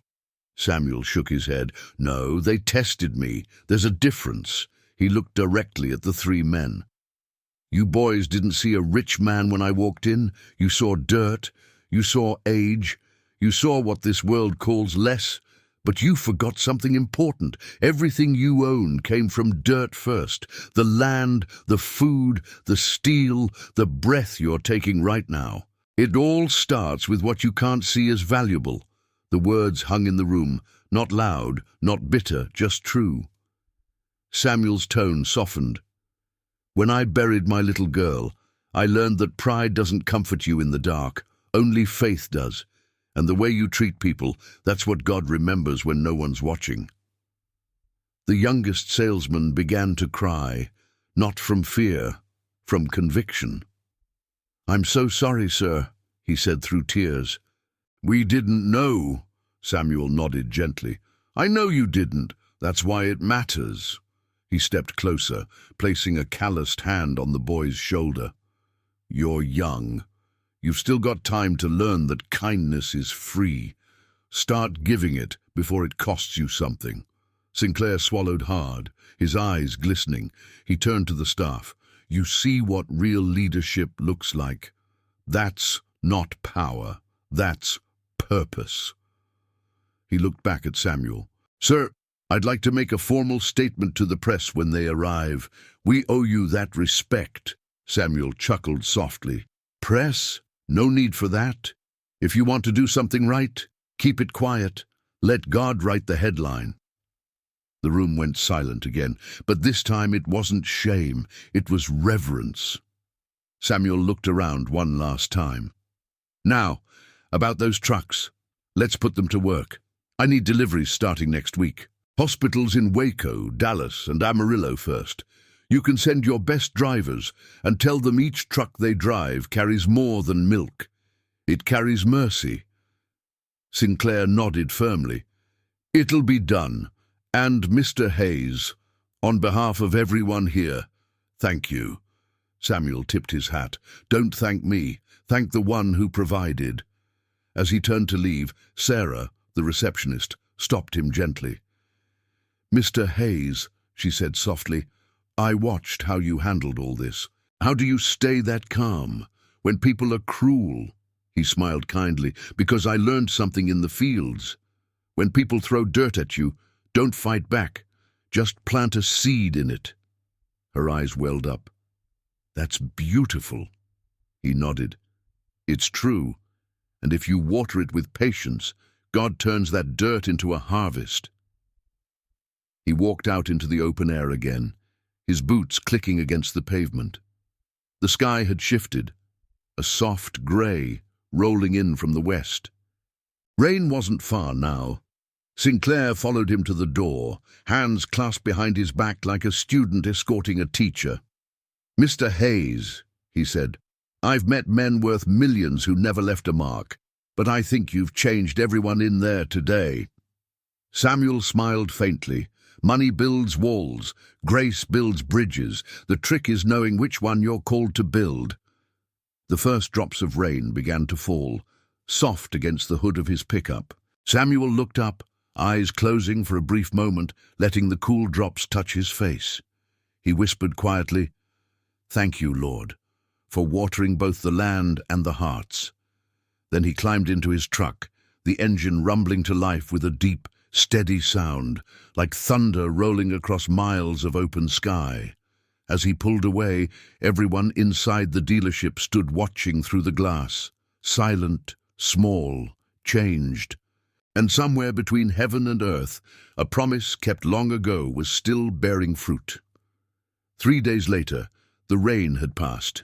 Samuel shook his head. "No, they tested me. There's a difference." He looked directly at the three men. "You boys didn't see a rich man when I walked in. You saw dirt. You saw age. You saw what this world calls less. But you forgot something important. Everything you own came from dirt first. The land, the food, the steel, the breath you're taking right now. It all starts with what you can't see as valuable." The words hung in the room, not loud, not bitter, just true. Samuel's tone softened. "When I buried my little girl, I learned that pride doesn't comfort you in the dark. Only faith does. And the way you treat people, that's what God remembers when no one's watching." The youngest salesman began to cry, not from fear, from conviction. "I'm so sorry, sir," he said through tears. "We didn't know," Samuel nodded gently. "I know you didn't. That's why it matters." He stepped closer, placing a calloused hand on the boy's shoulder. "You're young. You've still got time to learn that kindness is free. Start giving it before it costs you something." Sinclair swallowed hard, his eyes glistening. He turned to the staff. "You see what real leadership looks like? That's not power. That's purpose." He looked back at Samuel. "Sir, I'd like to make a formal statement to the press when they arrive. We owe you that respect." Samuel chuckled softly. "Press? No need for that. If you want to do something right, keep it quiet. Let God write the headline." The room went silent again, but this time it wasn't shame, it was reverence. Samuel looked around one last time. Now, about those trucks. Let's put them to work. I need deliveries starting next week. Hospitals in Waco, Dallas, and Amarillo first. You can send your best drivers and tell them each truck they drive carries more than milk. It carries mercy. Sinclair nodded firmly. It'll be done. And Mr. Hayes, on behalf of everyone here, thank you. Samuel tipped his hat. Don't thank me. Thank the one who provided. As he turned to leave, Sarah, the receptionist, stopped him gently. Mr. Hayes, she said softly, I watched how you handled all this. How do you stay that calm when people are cruel? He smiled kindly. Because I learned something in the fields. When people throw dirt at you, don't fight back. Just plant a seed in it. Her eyes welled up. That's beautiful. He nodded. It's true. And if you water it with patience, God turns that dirt into a harvest. He walked out into the open air again, his boots clicking against the pavement. The sky had shifted, a soft grey rolling in from the west. Rain wasn't far now. Sinclair followed him to the door, hands clasped behind his back like a student escorting a teacher. Mr. Hayes, he said, I've met men worth millions who never left a mark, but I think you've changed everyone in there today. Samuel smiled faintly. Money builds walls, grace builds bridges. The trick is knowing which one you're called to build. The first drops of rain began to fall, soft against the hood of his pickup. Samuel looked up, eyes closing for a brief moment, letting the cool drops touch his face. He whispered quietly, Thank you, Lord, for watering both the land and the hearts. Then he climbed into his truck, the engine rumbling to life with a deep, steady sound, like thunder rolling across miles of open sky. As he pulled away, everyone inside the dealership stood watching through the glass, silent, small, changed. And somewhere between heaven and earth, a promise kept long ago was still bearing fruit. 3 days later, the rain had passed.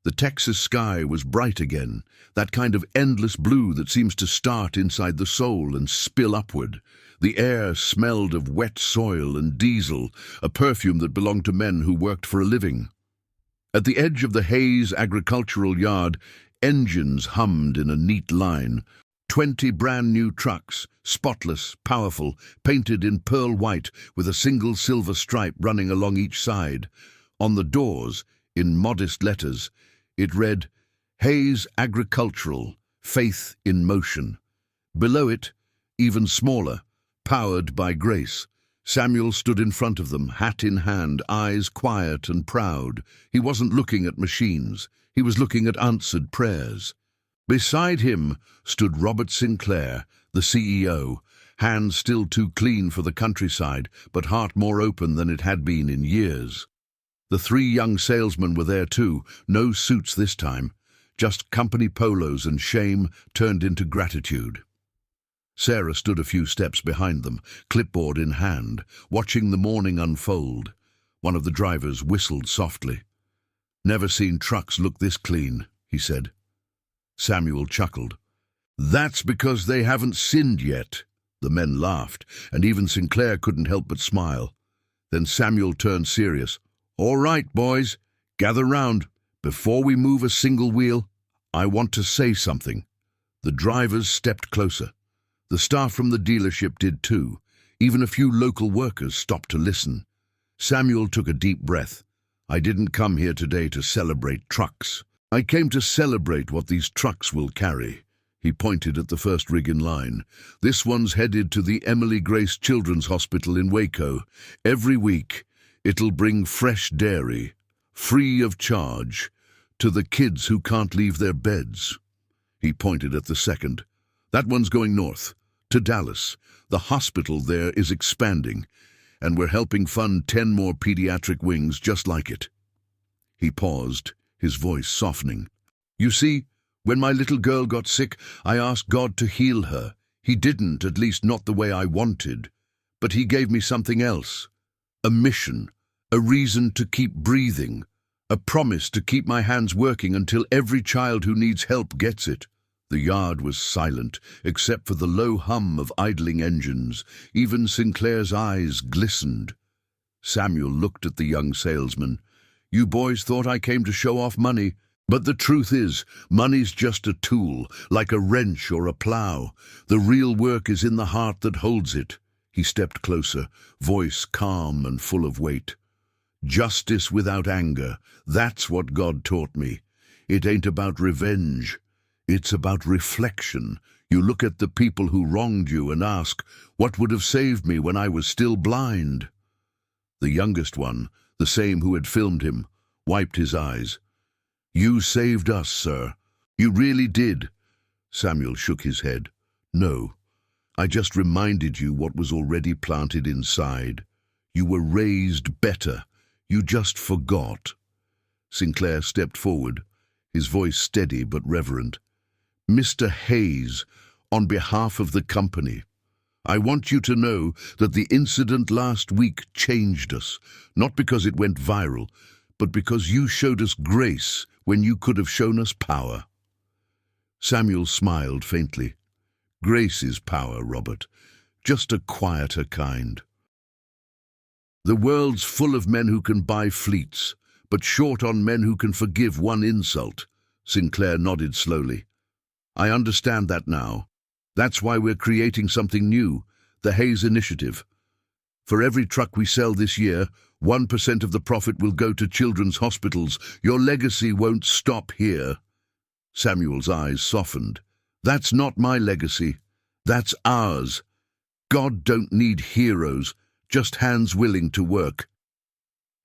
The Texas sky was bright again, that kind of endless blue that seems to start inside the soul and spill upward. The air smelled of wet soil and diesel, a perfume that belonged to men who worked for a living. At the edge of the Hayes agricultural yard, engines hummed in a neat line. 20 brand-new trucks, spotless, powerful, painted in pearl white with a single silver stripe running along each side. On the doors, in modest letters, it read, Hayes Agricultural, Faith in Motion. Below it, even smaller, Powered by Grace. Samuel stood in front of them, hat in hand, eyes quiet and proud. He wasn't looking at machines. He was looking at answered prayers. Beside him stood Robert Sinclair, the CEO, hands still too clean for the countryside, but heart more open than it had been in years. The 3 young salesmen were there too, no suits this time, just company polos and shame turned into gratitude. Sarah stood a few steps behind them, clipboard in hand, watching the morning unfold. One of the drivers whistled softly. Never seen trucks look this clean, he said. Samuel chuckled. That's because they haven't sinned yet. The men laughed, and even Sinclair couldn't help but smile. Then Samuel turned serious. All right, boys, gather round. Before we move a single wheel, I want to say something. The drivers stepped closer. The staff from the dealership did too. Even a few local workers stopped to listen. Samuel took a deep breath. I didn't come here today to celebrate trucks. I came to celebrate what these trucks will carry. He pointed at the first rig in line. This one's headed to the Emily Grace Children's Hospital in Waco. Every week, it'll bring fresh dairy, free of charge, to the kids who can't leave their beds. He pointed at the second. That one's going north, to Dallas. The hospital there is expanding, and we're helping fund 10 more pediatric wings just like it. He paused, his voice softening. You see, when my little girl got sick, I asked God to heal her. He didn't, at least not the way I wanted. But he gave me something else. A mission, a reason to keep breathing, a promise to keep my hands working until every child who needs help gets it. The yard was silent, except for the low hum of idling engines. Even Sinclair's eyes glistened. Samuel looked at the young salesman. "You boys thought I came to show off money, but the truth is, money's just a tool, like a wrench or a plow. The real work is in the heart that holds it." He stepped closer, voice calm and full of weight. "Justice without anger, that's what God taught me. It ain't about revenge. It's about reflection. You look at the people who wronged you and ask, what would have saved me when I was still blind?" The youngest one, the same who had filmed him, wiped his eyes. "You saved us, sir. You really did." Samuel shook his head. "No, I just reminded you what was already planted inside. You were raised better. You just forgot." Sinclair stepped forward, his voice steady but reverent. "Mr. Hayes, on behalf of the company, I want you to know that the incident last week changed us, not because it went viral, but because you showed us grace when you could have shown us power." Samuel smiled faintly. "Grace is power, Robert, just a quieter kind. The world's full of men who can buy fleets, but short on men who can forgive one insult." Sinclair nodded slowly. "I understand that now. That's why we're creating something new, the Hayes Initiative. For every truck we sell this year, 1% of the profit will go to children's hospitals. Your legacy won't stop here." Samuel's eyes softened. "That's not my legacy. That's ours. God don't need heroes, just hands willing to work."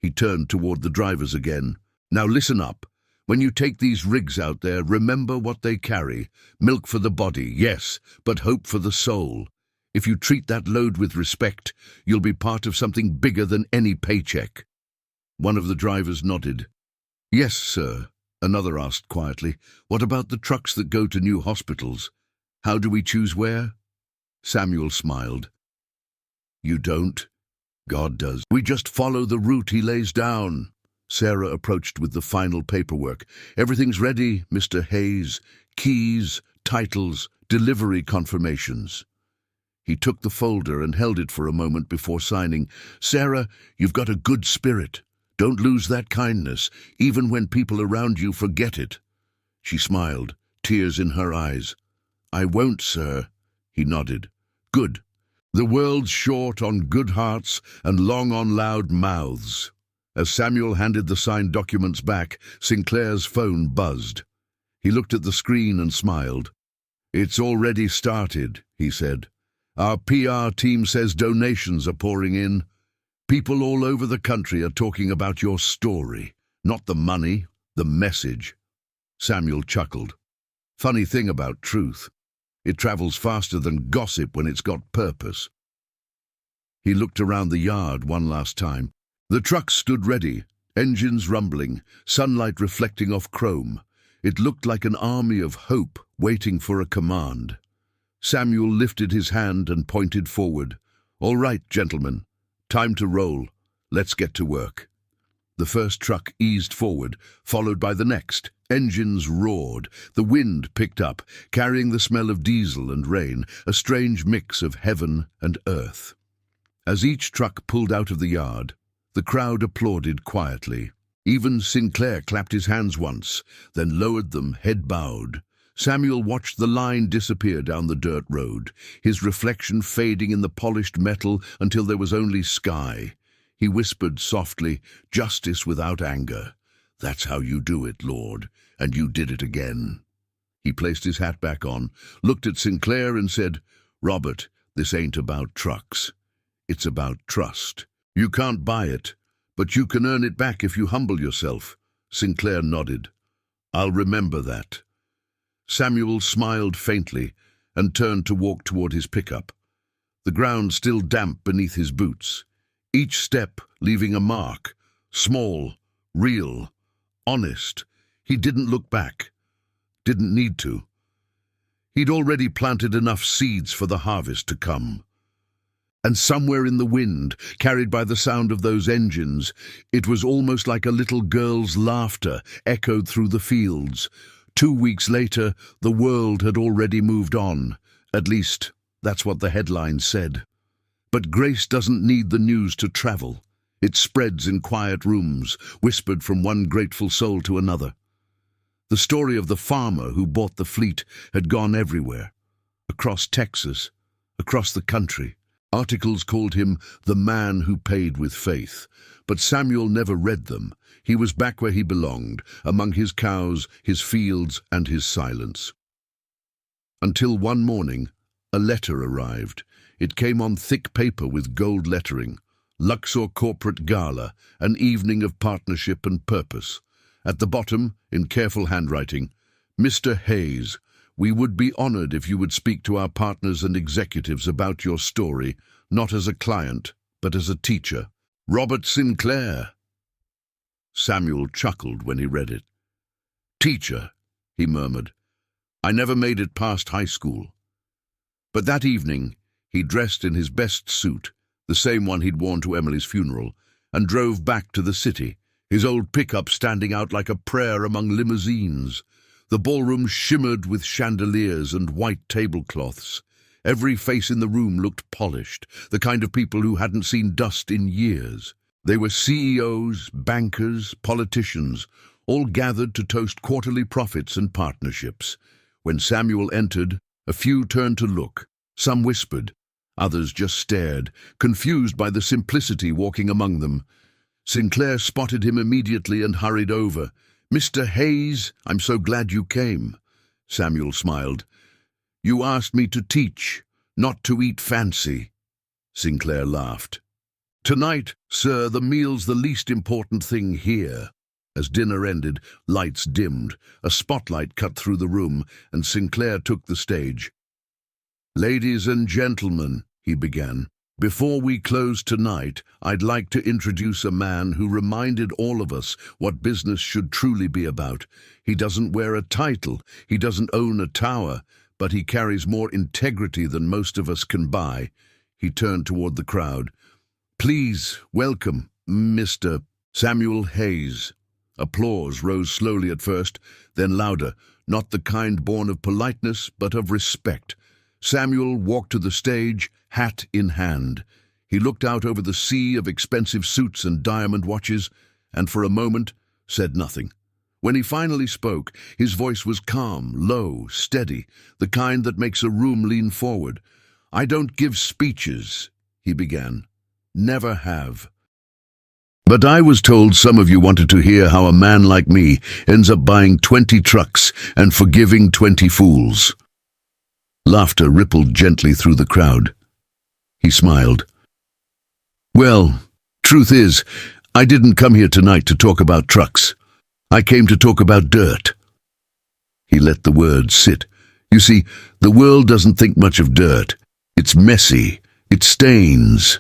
He turned toward the drivers again. "Now listen up. When you take these rigs out there, remember what they carry. Milk for the body, yes, but hope for the soul. If you treat that load with respect, you'll be part of something bigger than any paycheck." One of the drivers nodded. "Yes, sir." Another asked quietly, "What about the trucks that go to new hospitals? How do we choose where?" Samuel smiled. "You don't. God does. We just follow the route he lays down." Sarah approached with the final paperwork. "Everything's ready, Mr. Hayes. Keys, titles, delivery confirmations." He took the folder and held it for a moment before signing. "Sarah, you've got a good spirit. Don't lose that kindness, even when people around you forget it." She smiled, tears in her eyes. "I won't, sir." He nodded. "Good. The world's short on good hearts and long on loud mouths." As Samuel handed the signed documents back, Sinclair's phone buzzed. He looked at the screen and smiled. "It's already started," he said. "Our PR team says donations are pouring in. People all over the country are talking about your story. Not the money, the message." Samuel chuckled. "Funny thing about truth. It travels faster than gossip when it's got purpose." He looked around the yard one last time. The trucks stood ready, engines rumbling, sunlight reflecting off chrome. It looked like an army of hope waiting for a command. Samuel lifted his hand and pointed forward. "All right, gentlemen. Time to roll. Let's get to work." The first truck eased forward, followed by the next. Engines roared. The wind picked up, carrying the smell of diesel and rain, a strange mix of heaven and earth. As each truck pulled out of the yard, the crowd applauded quietly. Even Sinclair clapped his hands once, then lowered them, head bowed. Samuel watched the line disappear down the dirt road, his reflection fading in the polished metal until there was only sky. He whispered softly, "Justice without anger. That's how you do it, Lord, and you did it again." He placed his hat back on, looked at Sinclair and said, "Robert, this ain't about trucks. It's about trust. You can't buy it, but you can earn it back if you humble yourself." Sinclair nodded. "I'll remember that." Samuel smiled faintly and turned to walk toward his pickup. The ground still damp beneath his boots. Each step leaving a mark, small, real, honest. He didn't look back. Didn't need to. He'd already planted enough seeds for the harvest to come. And somewhere in the wind, carried by the sound of those engines, it was almost like a little girl's laughter echoed through the fields. 2 weeks later, the world had already moved on. At least, that's what the headline said. But grace doesn't need the news to travel. It spreads in quiet rooms, whispered from one grateful soul to another. The story of the farmer who bought the fleet had gone everywhere. Across Texas, across the country. Articles called him the man who paid with faith. But Samuel never read them. He was back where he belonged, among his cows, his fields, and his silence. Until one morning, a letter arrived. It came on thick paper with gold lettering. Luxor Corporate Gala, an evening of partnership and purpose. At the bottom, in careful handwriting, Mr. Hayes, we would be honored if you would speak to our partners and executives about your story, not as a client, but as a teacher. Robert Sinclair. Samuel chuckled when he read it. Teacher, he murmured. I never made it past high school. But that evening, he dressed in his best suit, the same one he'd worn to Emily's funeral, and drove back to the city, his old pickup standing out like a prayer among limousines. The ballroom shimmered with chandeliers and white tablecloths. Every face in the room looked polished, the kind of people who hadn't seen dust in years. They were CEOs, bankers, politicians, all gathered to toast quarterly profits and partnerships. When Samuel entered, a few turned to look. Some whispered. Others just stared, confused by the simplicity walking among them. Sinclair spotted him immediately and hurried over. Mr. Hayes, I'm so glad you came. Samuel smiled. You asked me to teach, not to eat fancy. Sinclair laughed. Tonight, sir, the meal's the least important thing here. As dinner ended, lights dimmed, a spotlight cut through the room, and Sinclair took the stage. Ladies and gentlemen, he began, before we close tonight, I'd like to introduce a man who reminded all of us what business should truly be about. He doesn't wear a title, he doesn't own a tower, but he carries more integrity than most of us can buy. He turned toward the crowd. Please welcome Mr. Samuel Hayes. Applause rose slowly at first, then louder, not the kind born of politeness, but of respect. Samuel walked to the stage, hat in hand. He looked out over the sea of expensive suits and diamond watches, and for a moment said nothing. When he finally spoke, his voice was calm, low, steady, the kind that makes a room lean forward. I don't give speeches, he began. Never have. But I was told some of you wanted to hear how a man like me ends up buying 20 trucks and forgiving 20 fools. Laughter rippled gently through the crowd. He smiled. Well, truth is, I didn't come here tonight to talk about trucks. I came to talk about dirt. He let the words sit. You see, the world doesn't think much of dirt. It's messy. It stains.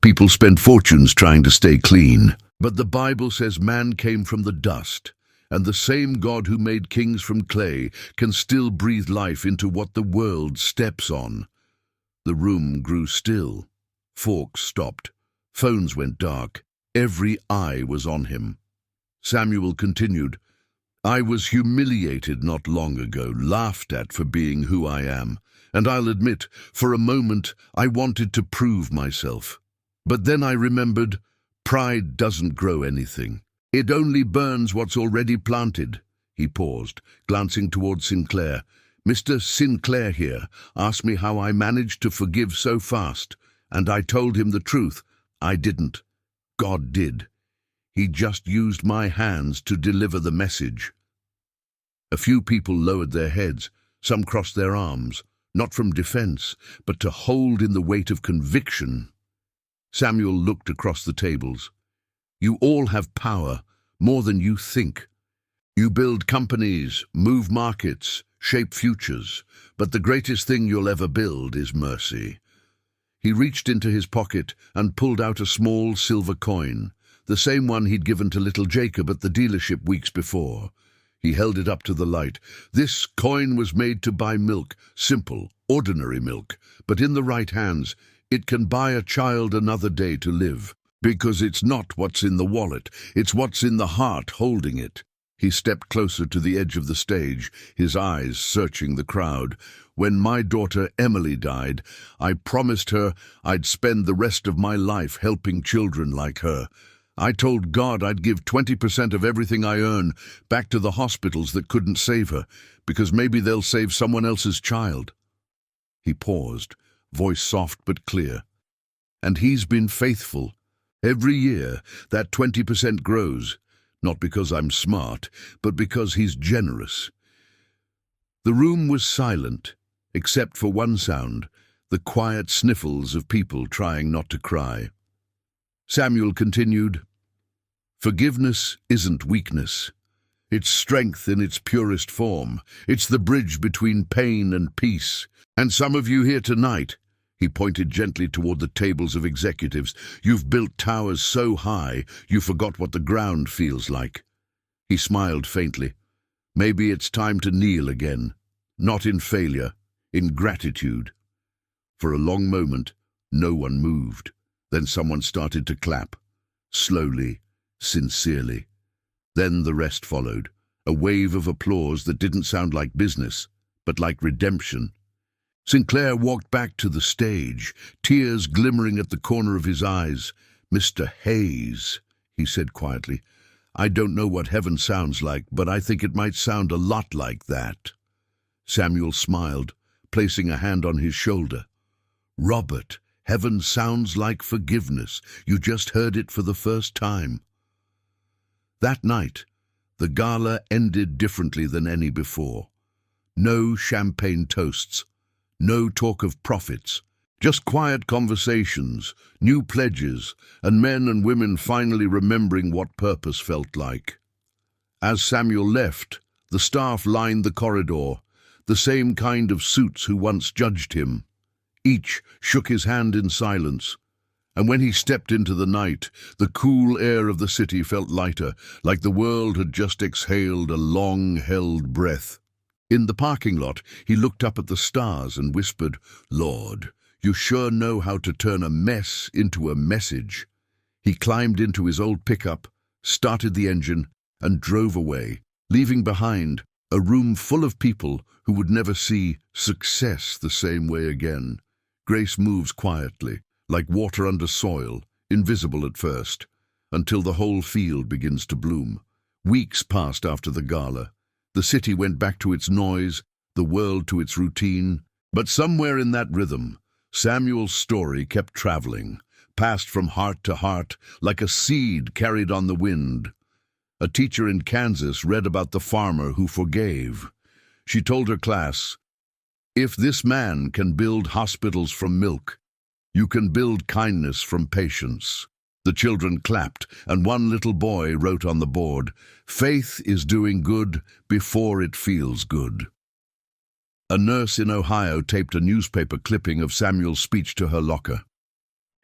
People spend fortunes trying to stay clean. But the Bible says man came from the dust, and the same God who made kings from clay can still breathe life into what the world steps on. The room grew still. Forks stopped. Phones went dark. Every eye was on him. Samuel continued, I was humiliated not long ago, laughed at for being who I am, and I'll admit, for a moment, I wanted to prove myself. But then I remembered, pride doesn't grow anything. It only burns what's already planted. He paused, glancing toward Sinclair. Mr. Sinclair here asked me how I managed to forgive so fast, and I told him the truth. I didn't. God did. He just used my hands to deliver the message. A few people lowered their heads, some crossed their arms, not from defense, but to hold in the weight of conviction. Samuel looked across the tables. You all have power, more than you think. You build companies, move markets, shape futures, but the greatest thing you'll ever build is mercy. He reached into his pocket and pulled out a small silver coin, the same one he'd given to little Jacob at the dealership weeks before. He held it up to the light. This coin was made to buy milk, simple, ordinary milk, but in the right hands, it can buy a child another day to live, because it's not what's in the wallet, it's what's in the heart holding it. He stepped closer to the edge of the stage, his eyes searching the crowd. "When my daughter Emily died, I promised her I'd spend the rest of my life helping children like her. I told God I'd give 20% of everything I earn back to the hospitals that couldn't save her, because maybe they'll save someone else's child." He paused, voice soft but clear. "And he's been faithful. Every year, that 20% grows, not because I'm smart, but because he's generous." The room was silent, except for one sound, the quiet sniffles of people trying not to cry. Samuel continued, "Forgiveness isn't weakness. It's strength in its purest form. It's the bridge between pain and peace. And some of you here tonight," he pointed gently toward the tables of executives, "you've built towers so high you forgot what the ground feels like." He smiled faintly. "Maybe it's time to kneel again, not in failure, in gratitude." For a long moment, no one moved. Then someone started to clap, slowly, sincerely. Then the rest followed, a wave of applause that didn't sound like business, but like redemption. Sinclair walked back to the stage, tears glimmering at the corner of his eyes. "Mr. Hayes," he said quietly, "I don't know what heaven sounds like, but I think it might sound a lot like that." Samuel smiled, placing a hand on his shoulder. "Robert, heaven sounds like forgiveness. You just heard it for the first time." That night, the gala ended differently than any before. No champagne toasts, no talk of profits, just quiet conversations, new pledges, and men and women finally remembering what purpose felt like. As Samuel left, the staff lined the corridor, the same kind of suits who once judged him. Each shook his hand in silence, and when he stepped into the night, the cool air of the city felt lighter, like the world had just exhaled a long-held breath. In the parking lot, he looked up at the stars and whispered, "Lord, you sure know how to turn a mess into a message." He climbed into his old pickup, started the engine, and drove away, leaving behind a room full of people who would never see success the same way again. Grace moves quietly, like water under soil, invisible at first, until the whole field begins to bloom. Weeks passed after the gala. The city went back to its noise, the world to its routine. But somewhere in that rhythm, Samuel's story kept traveling, passed from heart to heart, like a seed carried on the wind. A teacher in Kansas read about the farmer who forgave. She told her class, "If this man can build hospitals from milk, you can build kindness from patience." The children clapped, and one little boy wrote on the board, "Faith is doing good before it feels good." A nurse in Ohio taped a newspaper clipping of Samuel's speech to her locker.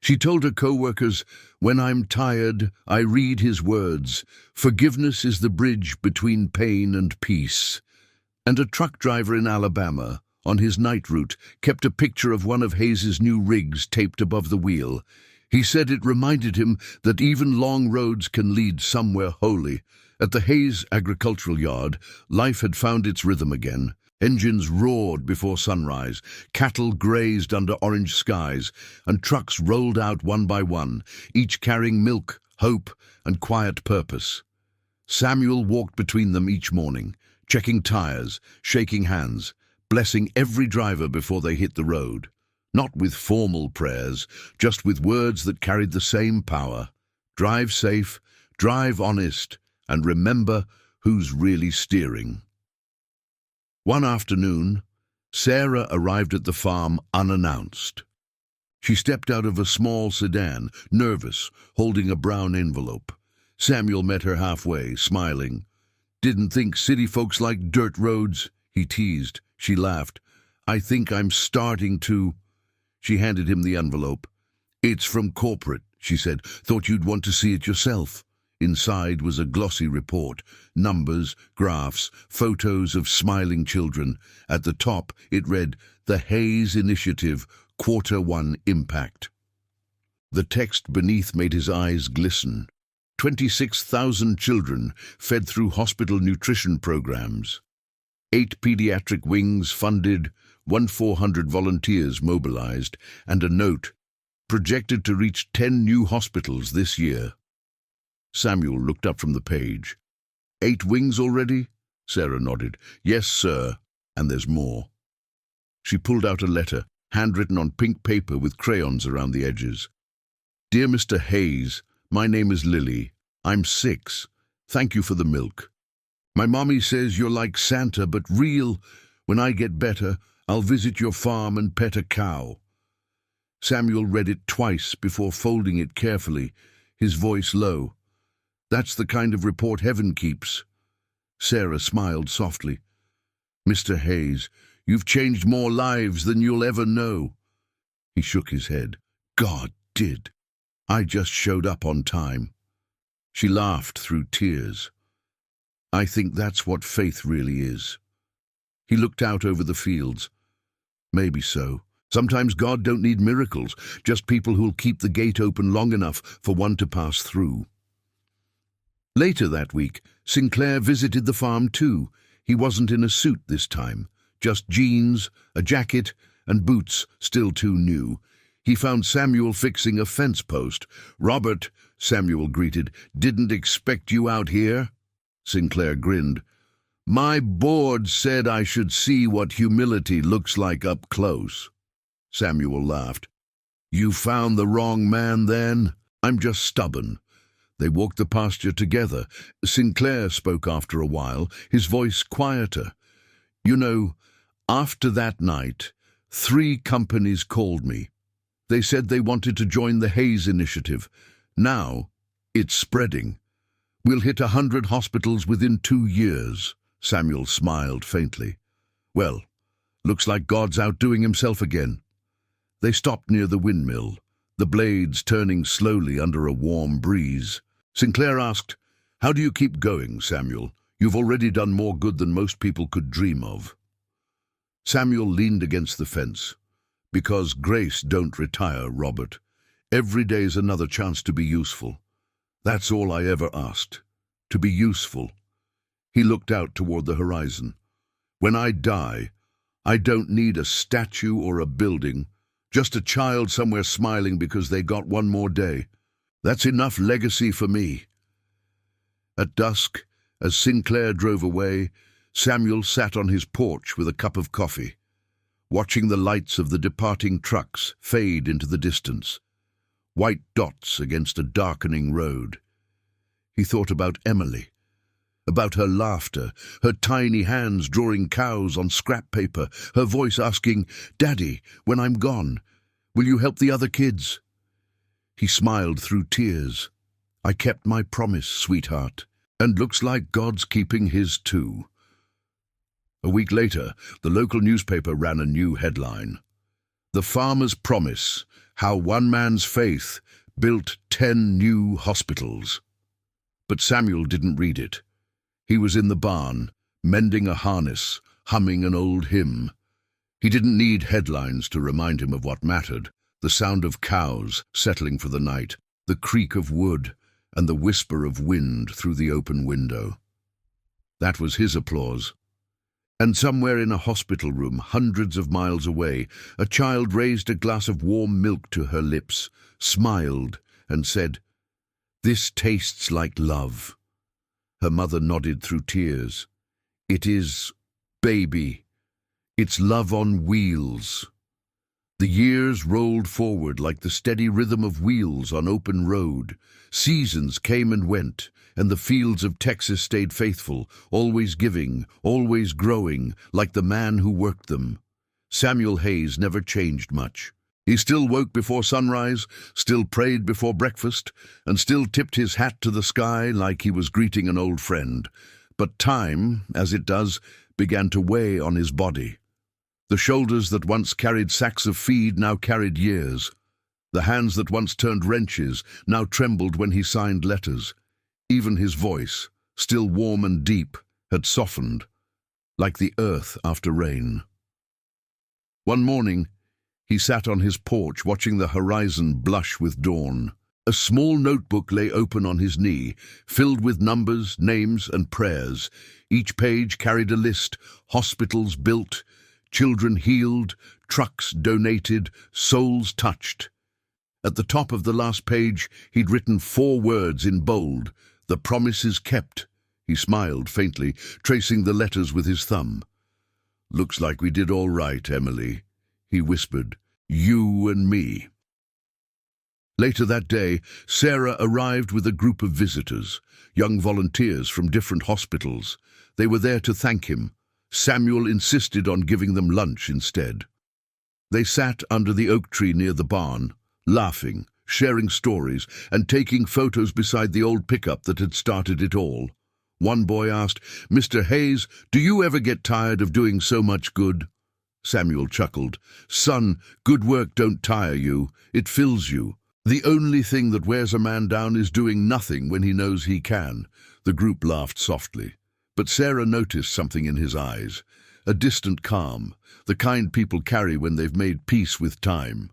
She told her co-workers, "When I'm tired, I read his words. Forgiveness is the bridge between pain and peace." And a truck driver in Alabama, on his night route, kept a picture of one of Hayes's new rigs taped above the wheel. He said it reminded him that even long roads can lead somewhere holy. At the Hayes agricultural yard, life had found its rhythm again. Engines roared before sunrise, cattle grazed under orange skies, and trucks rolled out one by one, each carrying milk, hope, and quiet purpose. Samuel walked between them each morning, checking tires, shaking hands, blessing every driver before they hit the road. Not with formal prayers, just with words that carried the same power. Drive safe, drive honest, and remember who's really steering. One afternoon, Sarah arrived at the farm unannounced. She stepped out of a small sedan, nervous, holding a brown envelope. Samuel met her halfway, smiling. "Didn't think city folks like dirt roads," he teased. She laughed. "I think I'm starting to." She handed him the envelope. "It's from corporate," she said. "Thought you'd want to see it yourself." Inside was a glossy report, numbers, graphs, photos of smiling children. At the top, it read, "The Hayes Initiative, Q1 Impact." The text beneath made his eyes glisten. 26,000 children fed through hospital nutrition programs. 8 pediatric wings funded, 1,400 volunteers mobilized, and a note projected to reach 10 new hospitals this year. Samuel looked up from the page. 8 wings already? Sarah nodded. Yes, sir, and there's more. She pulled out a letter, handwritten on pink paper with crayons around the edges. Dear Mr. Hayes, my name is Lily. I'm 6. Thank you for the milk. My mommy says you're like Santa, but real. When I get better, I'll visit your farm and pet a cow. Samuel read it twice before folding it carefully, his voice low. That's the kind of report heaven keeps. Sarah smiled softly. Mr. Hayes, you've changed more lives than you'll ever know. He shook his head. God did. I just showed up on time. She laughed through tears. I think that's what faith really is. He looked out over the fields. Maybe so. Sometimes God don't need miracles, just people who'll keep the gate open long enough for one to pass through. Later that week, Sinclair visited the farm too. He wasn't in a suit this time, just jeans, a jacket, and boots still too new. He found Samuel fixing a fence post. Robert, Samuel greeted, didn't expect you out here. Sinclair grinned. My board said I should see what humility looks like up close. Samuel laughed. You found the wrong man then? I'm just stubborn. They walked the pasture together. Sinclair spoke after a while, his voice quieter. You know, after that night, 3 companies called me. They said they wanted to join the Hayes Initiative. Now, it's spreading. We'll hit 100 hospitals within 2 years. Samuel smiled faintly. Well, looks like God's outdoing himself again. They stopped near the windmill, the blades turning slowly under a warm breeze. Sinclair asked, How do you keep going, Samuel? You've already done more good than most people could dream of. Samuel leaned against the fence. Because grace don't retire, Robert. Every day's another chance to be useful. That's all I ever asked. To be useful. He looked out toward the horizon. When I die, I don't need a statue or a building, just a child somewhere smiling because they got one more day. That's enough legacy for me. At dusk, as Sinclair drove away, Samuel sat on his porch with a cup of coffee, watching the lights of the departing trucks fade into the distance, white dots against a darkening road. He thought about Emily, about her laughter, her tiny hands drawing cows on scrap paper, her voice asking, Daddy, when I'm gone, will you help the other kids? He smiled through tears. I kept my promise, sweetheart, and looks like God's keeping his too. A week later, the local newspaper ran a new headline. The Farmer's Promise, How One Man's Faith Built 10 New Hospitals. But Samuel didn't read it. He was in the barn, mending a harness, humming an old hymn. He didn't need headlines to remind him of what mattered, the sound of cows settling for the night, the creak of wood, and the whisper of wind through the open window. That was his applause. And somewhere in a hospital room, hundreds of miles away, a child raised a glass of warm milk to her lips, smiled, and said, This tastes like love. Her mother nodded through tears. It is, baby. It's love on wheels. The years rolled forward like the steady rhythm of wheels on open road. Seasons came and went, and the fields of Texas stayed faithful, always giving, always growing, like the man who worked them. Samuel Hayes never changed much. He still woke before sunrise, still prayed before breakfast, and still tipped his hat to the sky like he was greeting an old friend. But time, as it does, began to weigh on his body. The shoulders that once carried sacks of feed now carried years. The hands that once turned wrenches now trembled when he signed letters. Even his voice, still warm and deep, had softened, like the earth after rain. One morning, he sat on his porch watching the horizon blush with dawn. A small notebook lay open on his knee, filled with numbers, names, and prayers. Each page carried a list: hospitals built, children healed, trucks donated, souls touched. At the top of the last page, he'd written 4 words in bold: "The promise is kept." He smiled faintly, tracing the letters with his thumb. "Looks like we did all right, Emily," he whispered. "You and me." Later that day, Sarah arrived with a group of visitors, young volunteers from different hospitals. They were there to thank him. Samuel insisted on giving them lunch instead. They sat under the oak tree near the barn, laughing, sharing stories, and taking photos beside the old pickup that had started it all. One boy asked, "Mr. Hayes, do you ever get tired of doing so much good?" Samuel chuckled. "Son, good work don't tire you, it fills you. The only thing that wears a man down is doing nothing when he knows he can." The group laughed softly, but Sarah noticed something in his eyes, a distant calm, the kind people carry when they've made peace with time.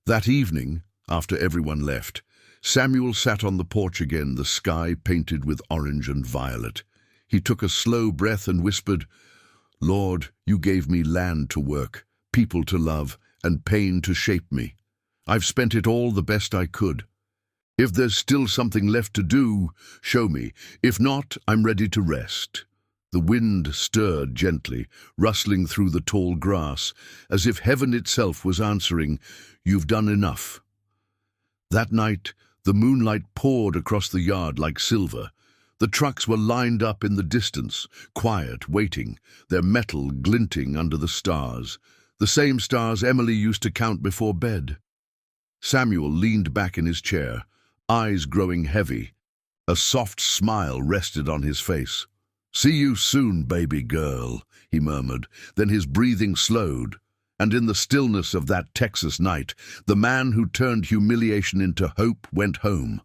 That evening, after everyone left, Samuel sat on the porch again, the sky painted with orange and violet. He took a slow breath and whispered, "Lord, you gave me land to work, people to love, and pain to shape me. I've spent it all the best I could. If there's still something left to do, show me. If not, I'm ready to rest." The wind stirred gently, rustling through the tall grass, as if heaven itself was answering, "You've done enough." That night, the moonlight poured across the yard like silver. The trucks were lined up in the distance, quiet, waiting, their metal glinting under the stars, the same stars Emily used to count before bed. Samuel leaned back in his chair, eyes growing heavy. A soft smile rested on his face. "See you soon, baby girl," he murmured. Then his breathing slowed, and in the stillness of that Texas night, the man who turned humiliation into hope went home.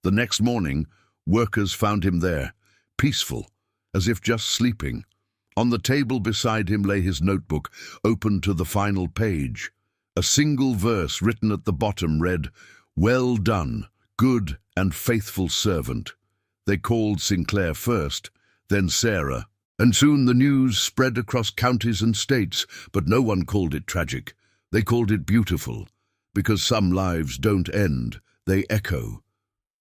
The next morning, workers found him there, peaceful, as if just sleeping. On the table beside him lay his notebook, open to the final page. A single verse written at the bottom read, "Well done, good and faithful servant." They called Sinclair first, then Sarah, and soon the news spread across counties and states, but no one called it tragic. They called it beautiful, because some lives don't end, they echo.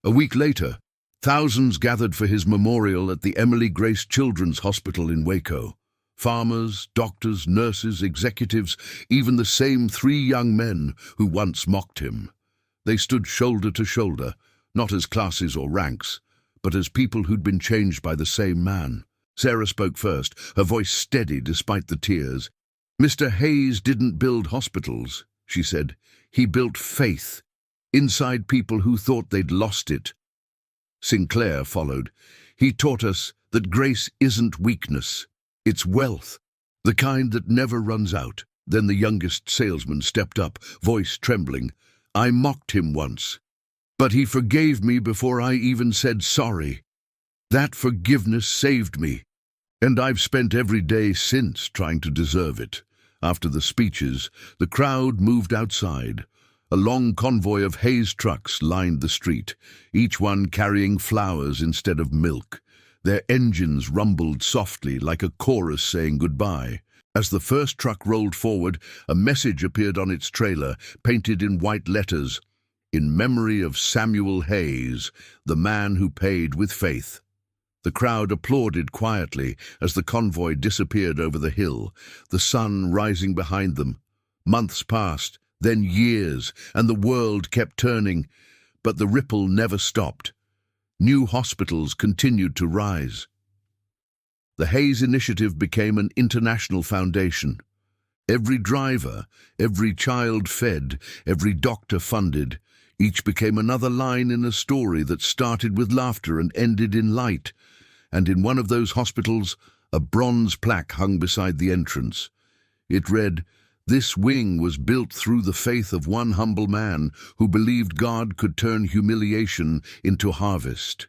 A week later, thousands gathered for his memorial at the Emily Grace Children's Hospital in Waco. Farmers, doctors, nurses, executives, even the same 3 young men who once mocked him. They stood shoulder to shoulder, not as classes or ranks, but as people who'd been changed by the same man. Sarah spoke first, her voice steady despite the tears. "Mr. Hayes didn't build hospitals," she said. "He built faith, inside people who thought they'd lost it." Sinclair followed. "He taught us that grace isn't weakness. It's wealth, the kind that never runs out." Then the youngest salesman stepped up, voice trembling. "I mocked him once, but he forgave me before I even said sorry. That forgiveness saved me, and I've spent every day since trying to deserve it." After the speeches, the crowd moved outside. A long convoy of Hayes trucks lined the street, each one carrying flowers instead of milk. Their engines rumbled softly like a chorus saying goodbye. As the first truck rolled forward, a message appeared on its trailer, painted in white letters, "In memory of Samuel Hayes, the man who paid with faith." The crowd applauded quietly as the convoy disappeared over the hill, the sun rising behind them. Months passed, then years, and the world kept turning, but the ripple never stopped. New hospitals continued to rise. The Hayes Initiative became an international foundation. Every driver, every child fed, every doctor funded, each became another line in a story that started with laughter and ended in light. And in one of those hospitals, a bronze plaque hung beside the entrance. It read, "This wing was built through the faith of one humble man who believed God could turn humiliation into harvest."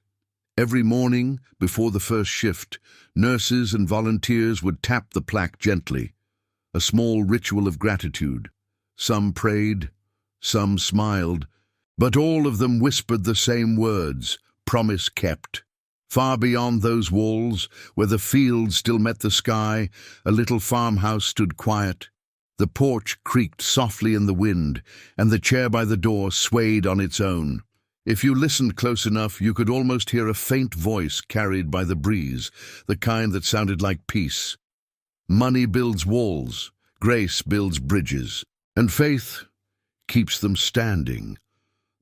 Every morning, before the first shift, nurses and volunteers would tap the plaque gently, a small ritual of gratitude. Some prayed, some smiled, But all of them whispered the same words, promise kept. Far beyond those walls, where the fields still met the sky, a little farmhouse stood quiet. The porch creaked softly in the wind, and the chair by the door swayed on its own. If you listened close enough, you could almost hear a faint voice carried by the breeze, the kind that sounded like peace. Money builds walls, grace builds bridges, and faith keeps them standing.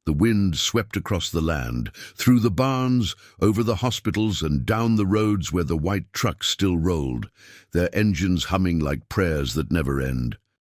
The wind swept across the land, through the barns, over the hospitals, and down the roads where the white trucks still rolled, their engines humming like prayers that never end.